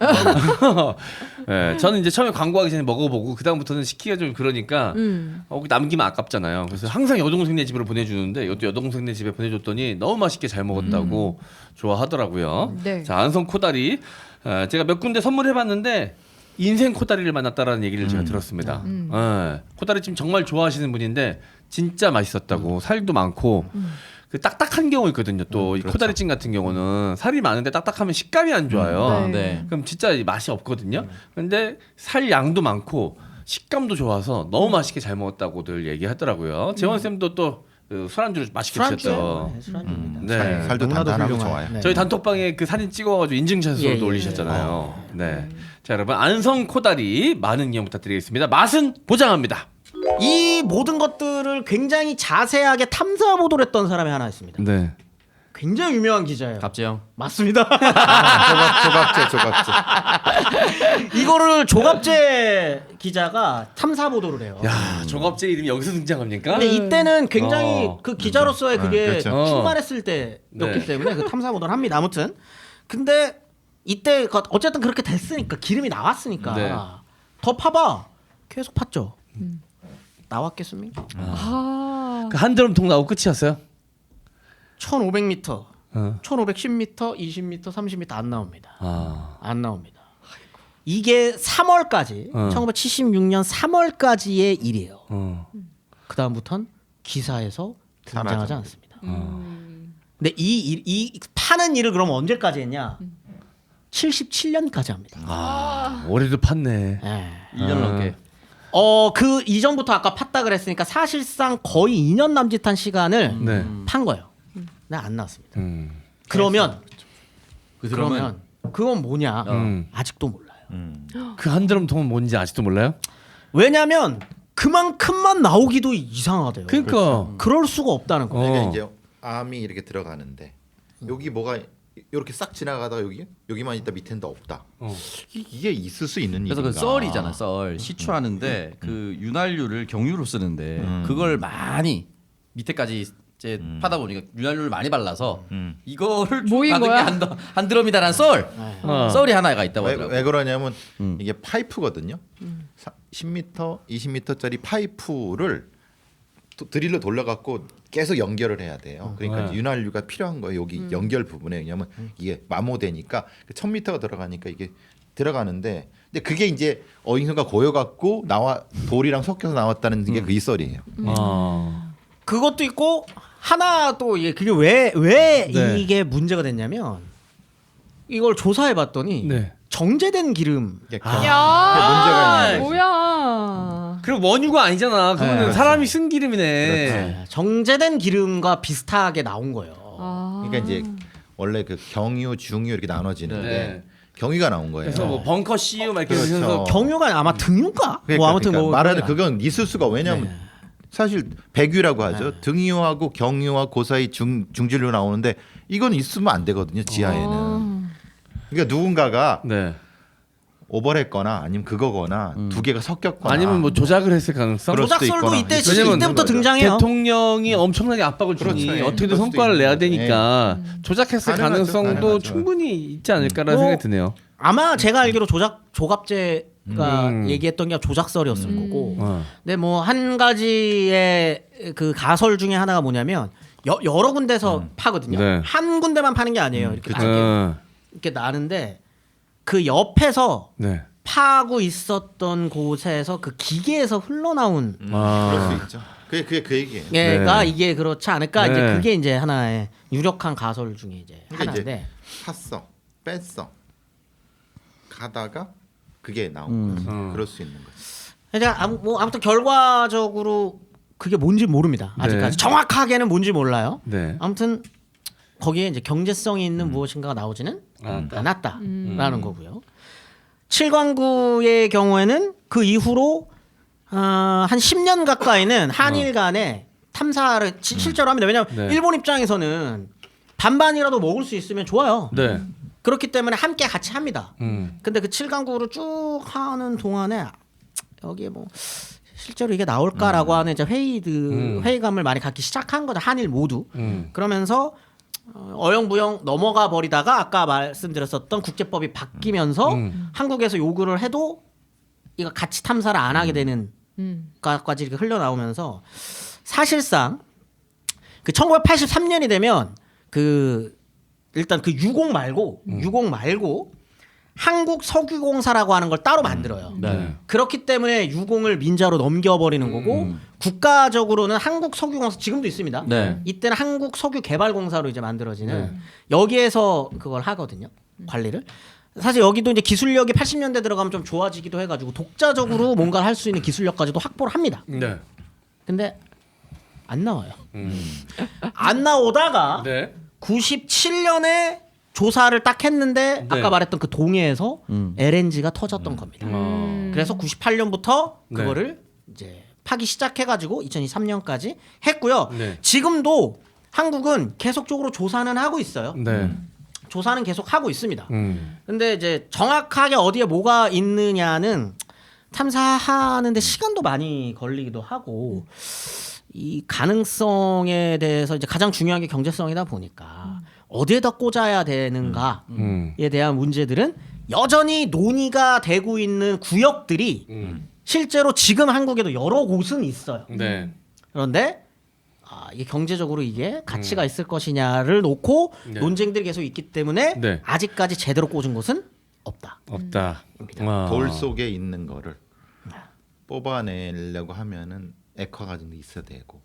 저는 이제 처음에 광고하기 전에 먹어보고 그 다음부터는 시키기가 좀 그러니까 남기면 아깝잖아요. 그래서 항상 여동생네 집으로 보내주는데 여동생네 집에 보내줬더니 너무 맛있게 잘 먹었다고 좋아하더라고요. 네. 자, 안성 코다리 제가 몇 군데 선물해봤는데 인생 코다리를 만났다라는 얘기를 제가 들었습니다. 코다리찜 정말 좋아하시는 분인데 진짜 맛있었다고 살도 많고 그 딱딱한 경우 있거든요. 또 이 그렇죠. 코다리찜 같은 경우는 살이 많은데 딱딱하면 식감이 안 좋아요. 네. 그럼 진짜 맛이 없거든요. 근데 살 양도 많고 식감도 좋아서 너무 맛있게 잘 먹었다고들 얘기하더라고요. 재원 쌤도 또 술안주를 맛있게 드셨죠. 술안주입니다. 네. 살도 너무나도 단단하고 훌륭한. 좋아요. 네. 저희 단톡방에 그 사진 찍어가지고 인증샷으로도 예, 예. 올리셨잖아요. 네. 자, 여러분 안성 코다리 많은 이용 부탁드리겠습니다. 맛은 보장합니다. 이 모든 것들을 굉장히 자세하게 탐사 보도를 했던 사람이 하나 있습니다. 네. 굉장히 유명한 기자예요. 갑재형. 맞습니다. 조갑제. 이거를 조갑재 기자가 탐사 보도를 해요. 야, 조갑재 이름이 여기서 등장합니까? 근데 이때는 굉장히 그 기자로서의 그게 그렇죠. 충만했을 때였기 네. 때문에 그 탐사 보도를 합니다. 아무튼 근데 이때 어쨌든 그렇게 됐으니까 기름이 나왔으니까 네. 더 파봐. 계속 팠죠. 나왔겠습니까? 아. 그 한드럼통 나오고 끝이었어요? 1,500m, 어. 1,510m, 20m, 30m 안 나옵니다. 아. 안 나옵니다. 이게 3월까지 1976년 3월까지의 일이에요. 그 다음부터는 기사에서 등장하지 않습니다. 근데 이 파는 일을 그럼 언제까지 했냐? 77년까지 합니다. 아, 올해도 팠네. 예. 2년 넘게. 그 이전부터 아까 팠다 그랬으니까 사실상 거의 2년 남짓한 시간을 네. 판 거예요. 근데 안 나왔습니다. 음. 그러면 그러면 그건 뭐냐? 음. 아직도 몰라요. 그 한드럼통은 뭔지 아직도 몰라요? 왜냐하면 그만큼만 나오기도 이상하대요. 그러니까. 그럴 수가 없다는 거예요. 그러니까 이제 암이 이렇게 들어가는데 여기 뭐가 이렇게 싹 지나가다가 여기만 있다 밑에는 다 없다. 이게 있을 수 있는 그래서 일인가? 그 썰이잖아, 썰. 시추하는데 그 윤활유를 경유로 쓰는데 그걸 많이 밑에까지 이제 파다 보니까 윤활유를 많이 발라서 이거를 모인 받은 거야? 게 한 드럼이다라는 썰. 썰이 하나가 있다고 왜 하더라고요. 그러냐면 이게 파이프거든요. 10m, 20m짜리 파이프를 드릴로 돌려갖고 계속 연결을 해야 돼요. 그러니까 네. 윤활유가 필요한 거예요. 여기 연결 부분에. 왜냐면 이게 마모되니까 1000m가 들어가니까 이게 들어가는데 근데 그게 이제 어딘가 고여갖고 돌이랑 섞여서 나왔다는 게 그 이 썰이에요. 아. 그것도 있고 하나 또 이게 그게 왜 네. 이게 문제가 됐냐면 이걸 조사해 봤더니 네. 정제된 기름 이게 야. 문제가 있는 거지. 뭐야? 그리고 원유가 아니잖아. 그거는 그렇죠. 사람이 쓴 기름이네. 정제된 기름과 비슷하게 나온 거예요. 아. 그러니까 이제 원래 그 경유, 중유 이렇게 나눠지는데 네. 경유가 나온 거예요. 그래서 뭐 벙커 CU 막 이렇게 그렇죠. 해서 경유가 아마 등유가 그러니까, 뭐 아무튼 뭐 말하는 그건 있을 수가 왜냐하면 네. 사실 백유라고 하죠. 등유하고 경유와 그 사이 중질로 나오는데 이건 있으면 안 되거든요. 지하에는. 그러니까 누군가가 네. 오버했거나 아니면 그거거나 두 개가 섞였거나 아니면 뭐 조작을 했을 가능성? 그럴 수도 조작설도 있거나. 이때 왜냐면 이때부터 거죠. 등장해요. 대통령이 엄청나게 압박을 주니 그렇죠. 예. 어떻게든 그럴 수도 성과를 있는 내야 거죠. 되니까 조작했을 가능하죠. 가능성도 가능하죠. 충분히 있지 않을까라는 뭐, 생각이 드네요. 아마 제가 알기로 조갑제가 음. 얘기했던 게 조작설이었을 거고. 어. 근데 뭐 한 가지의 그 가설 중에 하나가 뭐냐면 여러 군데서 파거든요. 네. 한 군데만 파는 게 아니에요. 이렇게 이렇게 나는데 그 옆에서 네. 파고 있었던 곳에서 그 기계에서 흘러나온 그럴 수 있죠. 그게 그 얘기예요. 게가 네. 이게 그렇지 않을까 이제 네. 그게 이제 하나의 유력한 가설 중에 이제 그러니까 하나인데 샀어, 뺐어, 가다가 그게 나온 거지. 그럴 수 있는 거지. 그러니까 아무튼 결과적으로 그게 뭔지 모릅니다. 아직까지 네. 정확하게는 뭔지 몰라요. 네. 아무튼 거기에 이제 경제성이 있는 무엇인가가 나오지는 않았다라는 거고요. 7광구의 경우에는 그 이후로 한 10년 가까이는 한일 간의 탐사를 실제로 합니다. 왜냐하면 네. 일본 입장에서는 반반이라도 먹을 수 있으면 좋아요. 네. 그렇기 때문에 함께 같이 합니다. 근데 그 7강구를 쭉 하는 동안에 여기에 뭐 실제로 이게 나올까라고 하는 이제 회의감을 많이 갖기 시작한 거죠. 한일 모두. 그러면서 어영부영 넘어가 버리다가 아까 말씀드렸었던 국제법이 바뀌면서 한국에서 요구를 해도 이거 같이 탐사를 안 하게 되는 까지 이렇게 흘러나오면서 사실상 그 1983년이 되면 일단 그 유공 말고 한국 석유공사라고 하는 걸 따로 만들어요. 네. 그렇기 때문에 유공을 민자로 넘겨버리는 거고 국가적으로는 한국 석유공사 지금도 있습니다. 네. 이때는 한국 석유개발공사로 이제 만들어지는 여기에서 그걸 하거든요. 관리를. 사실 여기도 이제 기술력이 80년대 들어가면 좀 좋아지기도 해가지고 독자적으로 뭔가를 할 수 있는 기술력까지도 확보를 합니다. 네. 근데 안 나와요. 안 나오다가 네. 97년에 조사를 딱 했는데 네. 아까 말했던 그 동해에서 LNG가 터졌던 겁니다. 그래서 98년부터 네. 그거를 이제 파기 시작해가지고 2023년까지 했고요. 네. 지금도 한국은 계속적으로 조사는 하고 있어요. 네. 조사는 계속 하고 있습니다. 근데 이제 정확하게 어디에 뭐가 있느냐는 탐사하는데 시간도 많이 걸리기도 하고 이 가능성에 대해서 이제 가장 중요한 게 경제성이다 보니까 어디에다 꽂아야 되는가에 대한 문제들은 여전히 논의가 되고 있는 구역들이 실제로 지금 한국에도 여러 곳은 있어요. 네. 그런데 이게 경제적으로 이게 가치가 있을 것이냐를 놓고 네. 논쟁들이 계속 있기 때문에 네. 아직까지 제대로 꽂은 곳은 없다. 없다. 돌 속에 있는 거를 뽑아내려고 하면은 액화 과정도 있어야 되고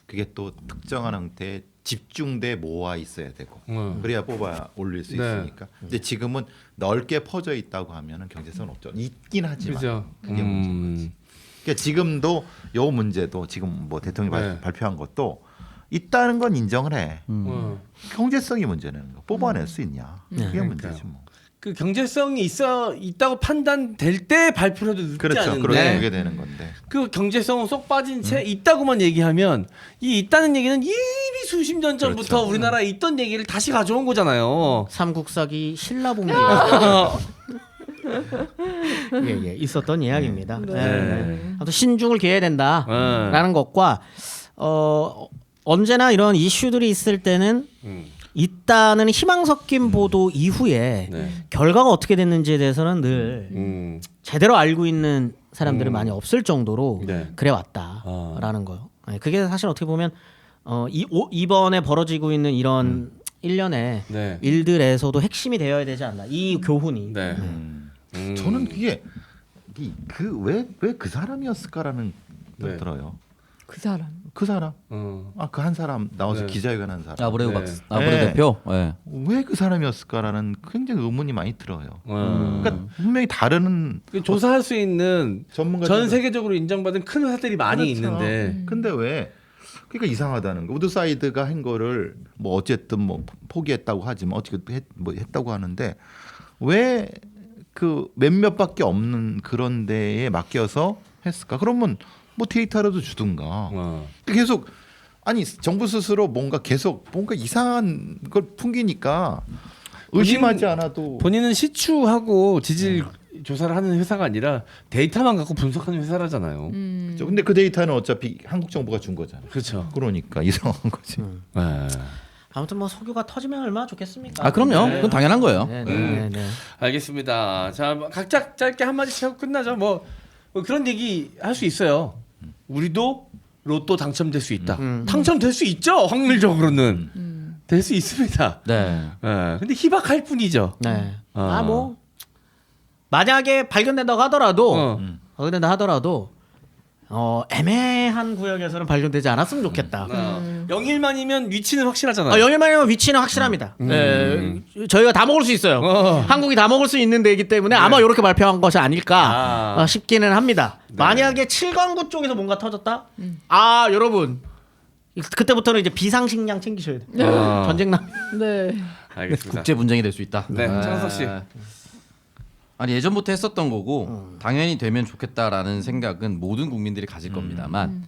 그게 또 특정한 형태의 집중돼 모아 있어야 되고 그래야 뽑아 올릴 수 네. 있으니까. 근데 지금은 넓게 퍼져 있다고 하면은 경제성은 없죠. 있긴 하지만 그죠. 그게 문제인 거지. 그러니까 지금도 요 문제도 지금 뭐 대통령이 네. 발표한 것도 있다는 건 인정을 해. 경제성이 문제는 거. 뽑아낼 수 있냐? 그게 그러니까요. 문제지 뭐. 그 경제성이 있다고 판단될 때 발표를 해도 늦지 그렇죠. 않은데 그렇게 그게 되는 건데. 그 경제성은 쏙 빠진 채 있다고만 얘기하면 이 있다는 얘기는 이미 수십 년 전부터 그렇죠. 우리나라에 있던 얘기를 다시 가져온 거잖아요. 삼국사기 신라봉기 예, 있었던 이야기입니다. 아무튼 신중을 기해야 된다라는 것과 언제나 이런 이슈들이 있을 때는 있다는 희망 섞인 보도 이후에 네. 결과가 어떻게 됐는지에 대해서는 늘 제대로 알고 있는 사람들은 많이 없을 정도로 네. 그래 왔다라는 거요. 그게 사실 어떻게 보면 이번에 벌어지고 있는 이런 일련의 네. 일들에서도 핵심이 되어야 되지 않나. 이 교훈이. 네. 저는 그게 왜 그 사람이었을까라는 네. 생각 들어요. 그 사람. 그 사람. 그 한 사람 나와서 네. 기자회견 한 사람. 아브레우 네. 박스, 아브레우 네. 대표. 네. 왜 그 사람이었을까라는 굉장히 의문이 많이 들어요. 그러니까 분명히 다른 그 조사할 수 있는 전문가들 전 세계적으로 인정받은 큰 회사들이 많이 그렇죠. 있는데 근데 왜 그러니까 이상하다는 거. 우드사이드가 한 거를 뭐 어쨌든 뭐 포기했다고 하지만 어쨌든 뭐 했다고 하는데 왜 그 몇몇밖에 없는 그런 데에 맡겨서 했을까? 그러면 뭐 데이터라도 주든가. 계속 아니 정부 스스로 뭔가 이상한 걸 풍기니까 의심하지 않아도 본인은 시추하고 지질 조사를 하는 회사가 아니라 데이터만 갖고 분석하는 회사라잖아요. 그렇죠. 근데 그 데이터는 어차피 한국 정부가 준 거잖아요. 그렇죠. 그러니까 이상한 거지. 네. 아무튼 뭐 석유가 터지면 얼마나 좋겠습니까? 아 그럼요. 그건 당연한 거예요. 네. 알겠습니다. 자, 각자 짧게 한 마디씩 하고 끝나죠. 뭐 그런 얘기 할 수 있어요. 우리도 로또 당첨될 수 있다. 당첨될 수 있죠. 확률적으로는 될 수 있습니다. 네. 네. 근데 희박할 뿐이죠. 네. 아. 뭐 만약에 발견된다고 하더라도 애매한 구역에서는 발견되지 않았으면 좋겠다. 0일만이면 위치는 확실하잖아요. 영일만이면 위치는 확실합니다. 네, 저희가 다 먹을 수 있어요. 한국이 다 먹을 수 있는 데이기 때문에 아마 이렇게 발표한 것이 아닐까 싶기는 합니다. 만약에 7광구 쪽에서 뭔가 터졌다? 여러분 그때부터는 이제 비상식량 챙기셔야 돼요. 전쟁남. 네. 알겠습니다. 국제 분쟁이 될 수 있다. 네, 장석 씨. 아니 예전부터 했었던 거고 당연히 되면 좋겠다라는 생각은 모든 국민들이 가질 겁니다만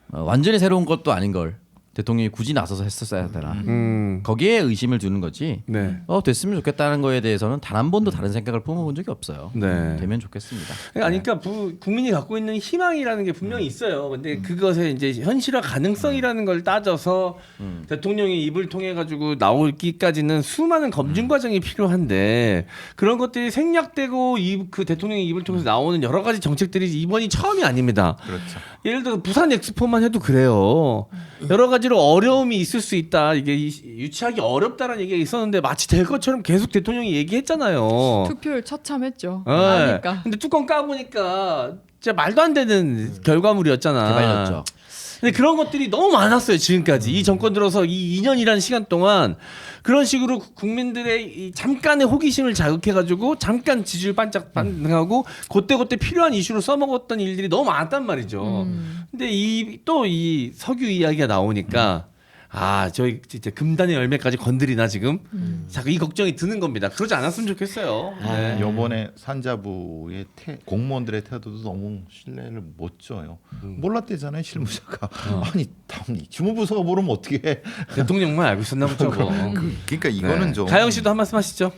완전히 새로운 것도 아닌 걸 대통령이 굳이 나서서 했었어야 되나. 음. 거기에 의심을 두는 거지. 네. 됐으면 좋겠다는 거에 대해서는 단 한 번도 다른 생각을 품어본 적이 없어요. 네. 되면 좋겠습니다. 그러니까 국민이 갖고 있는 희망이라는 게 분명히 있어요. 근데 그것의 이제 현실화 가능성이라는 걸 따져서 대통령이 입을 통해 가지고 나오기까지는 수많은 검증 과정이 필요한데 그런 것들이 생략되고 그 대통령의 입을 통해서 나오는 여러 가지 정책들이 이번이 처음이 아닙니다. 그렇죠. 예를 들어 부산 엑스포만 해도 그래요. 여러 가지로 어려움이 있을 수 있다. 이게 유치하기 어렵다는 얘기가 있었는데 마치 될 것처럼 계속 대통령이 얘기했잖아요. 투표율 처참했죠. 네. 아니까. 근데 뚜껑 까보니까 진짜 말도 안 되는 결과물이었잖아. 개발렸죠. 근데 그런 것들이 너무 많았어요 지금까지 이 정권 들어서 이 2년이라는 시간 동안 그런 식으로 국민들의 이 잠깐의 호기심을 자극해가지고 잠깐 지지율 반짝반짝하고 그때 필요한 이슈로 써먹었던 일들이 너무 많았단 말이죠. 근데 또 이 석유 이야기가 나오니까 저희 진짜 금단의 열매까지 건드리나 지금 자꾸 이 걱정이 드는 겁니다. 그러지 않았으면 좋겠어요. 네. 요번에 산자부의 공무원들의 태도도 너무 신뢰를 못 줘요. 몰랐대잖아요 실무자가. 아니 당연히 주무부서가 모르면 어떻게 해. 대통령만 알고 있었나 보죠. 뭐. 그러니까 이거는 네. 좀 가영 씨도 한 말씀 하시죠.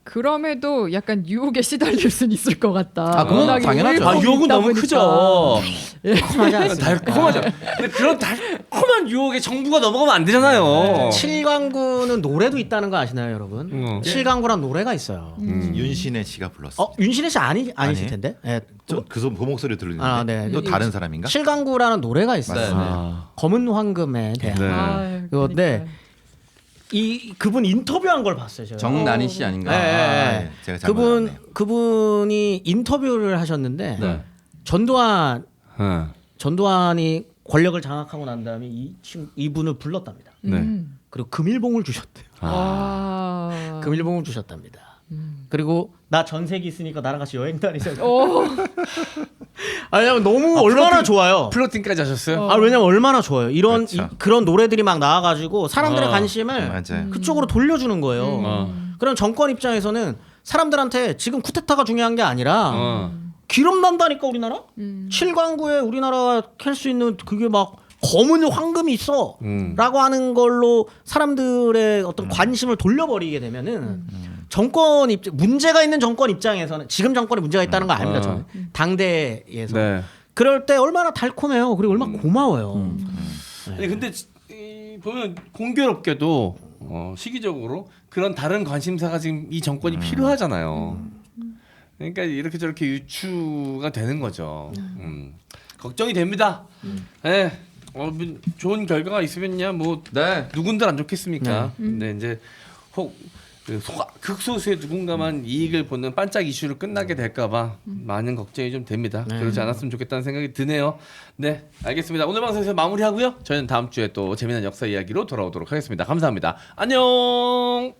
그럼에도 약간 유혹에 시달릴 수는 있을 것 같다. 그건 워낙에 당연하죠. 울컥 유혹은 있다 너무 보니까. 크죠. 달콤하지 않습니까? 달콤하죠. 근데 그런 달콤한 유혹에 정부가 넘어가면 안 되잖아요. 칠광구는 노래도 있다는 거 아시나요, 여러분? 칠광구란 노래가 있어요. 윤신혜 씨가 불렀어. 윤신혜 씨 아니실 아니에요? 텐데. 네. 그 목소리 들리는데 네. 또 다른 사람인가? 칠광구라는 노래가 있어요. 맞습니다. 검은 황금에 대한. 네. 아, 그건데 그분 인터뷰한 걸 봤어요, 제가. 정난희 씨 아닌가? 네. 제가 잘못 알았네요. 그분이 인터뷰를 하셨는데 네. 전두환이 권력을 장악하고 난 다음에 이분을 불렀답니다. 네. 그리고 금일봉을 주셨대요. 와. 금일봉을 주셨답니다. 그리고 나 전세기 있으니까 나랑 같이 여행 다니자. 왜냐면 너무 얼마나 좋아요. 플러팅까지 하셨어요? 왜냐면 얼마나 좋아요. 이런 그렇죠. 그런 노래들이 막 나와가지고 사람들의 관심을 맞아요. 그쪽으로 돌려주는 거예요. 그럼 정권 입장에서는 사람들한테 지금 쿠데타가 중요한 게 아니라 기름 난다니까 우리나라. 칠광구에 우리나라가 캘 수 있는 그게 막 검은 황금이 있어라고 하는 걸로 사람들의 어떤 관심을 돌려버리게 되면은 정권 문제가 있는 정권 입장에서는 지금 정권에 문제가 있다는 거 아닙니다. 저는 당대에서 네. 그럴 때 얼마나 달콤해요. 그리고 얼마나 고마워요. 아니 근데 보면 공교롭게도 시기적으로 그런 다른 관심사가 지금 이 정권이 필요하잖아요. 그러니까 이렇게 저렇게 유추가 되는 거죠. 걱정이 됩니다. 네. 좋은 결과가 있으면야 뭐 네. 누군들 안 좋겠습니까? 근데 이제 극소수의 누군가만 이익을 보는 반짝 이슈로 끝나게 될까봐 많은 걱정이 좀 됩니다. 그러지 않았으면 좋겠다는 생각이 드네요. 네, 알겠습니다. 오늘 방송에서 마무리하고요. 저희는 다음 주에 또 재미난 역사 이야기로 돌아오도록 하겠습니다. 감사합니다. 안녕.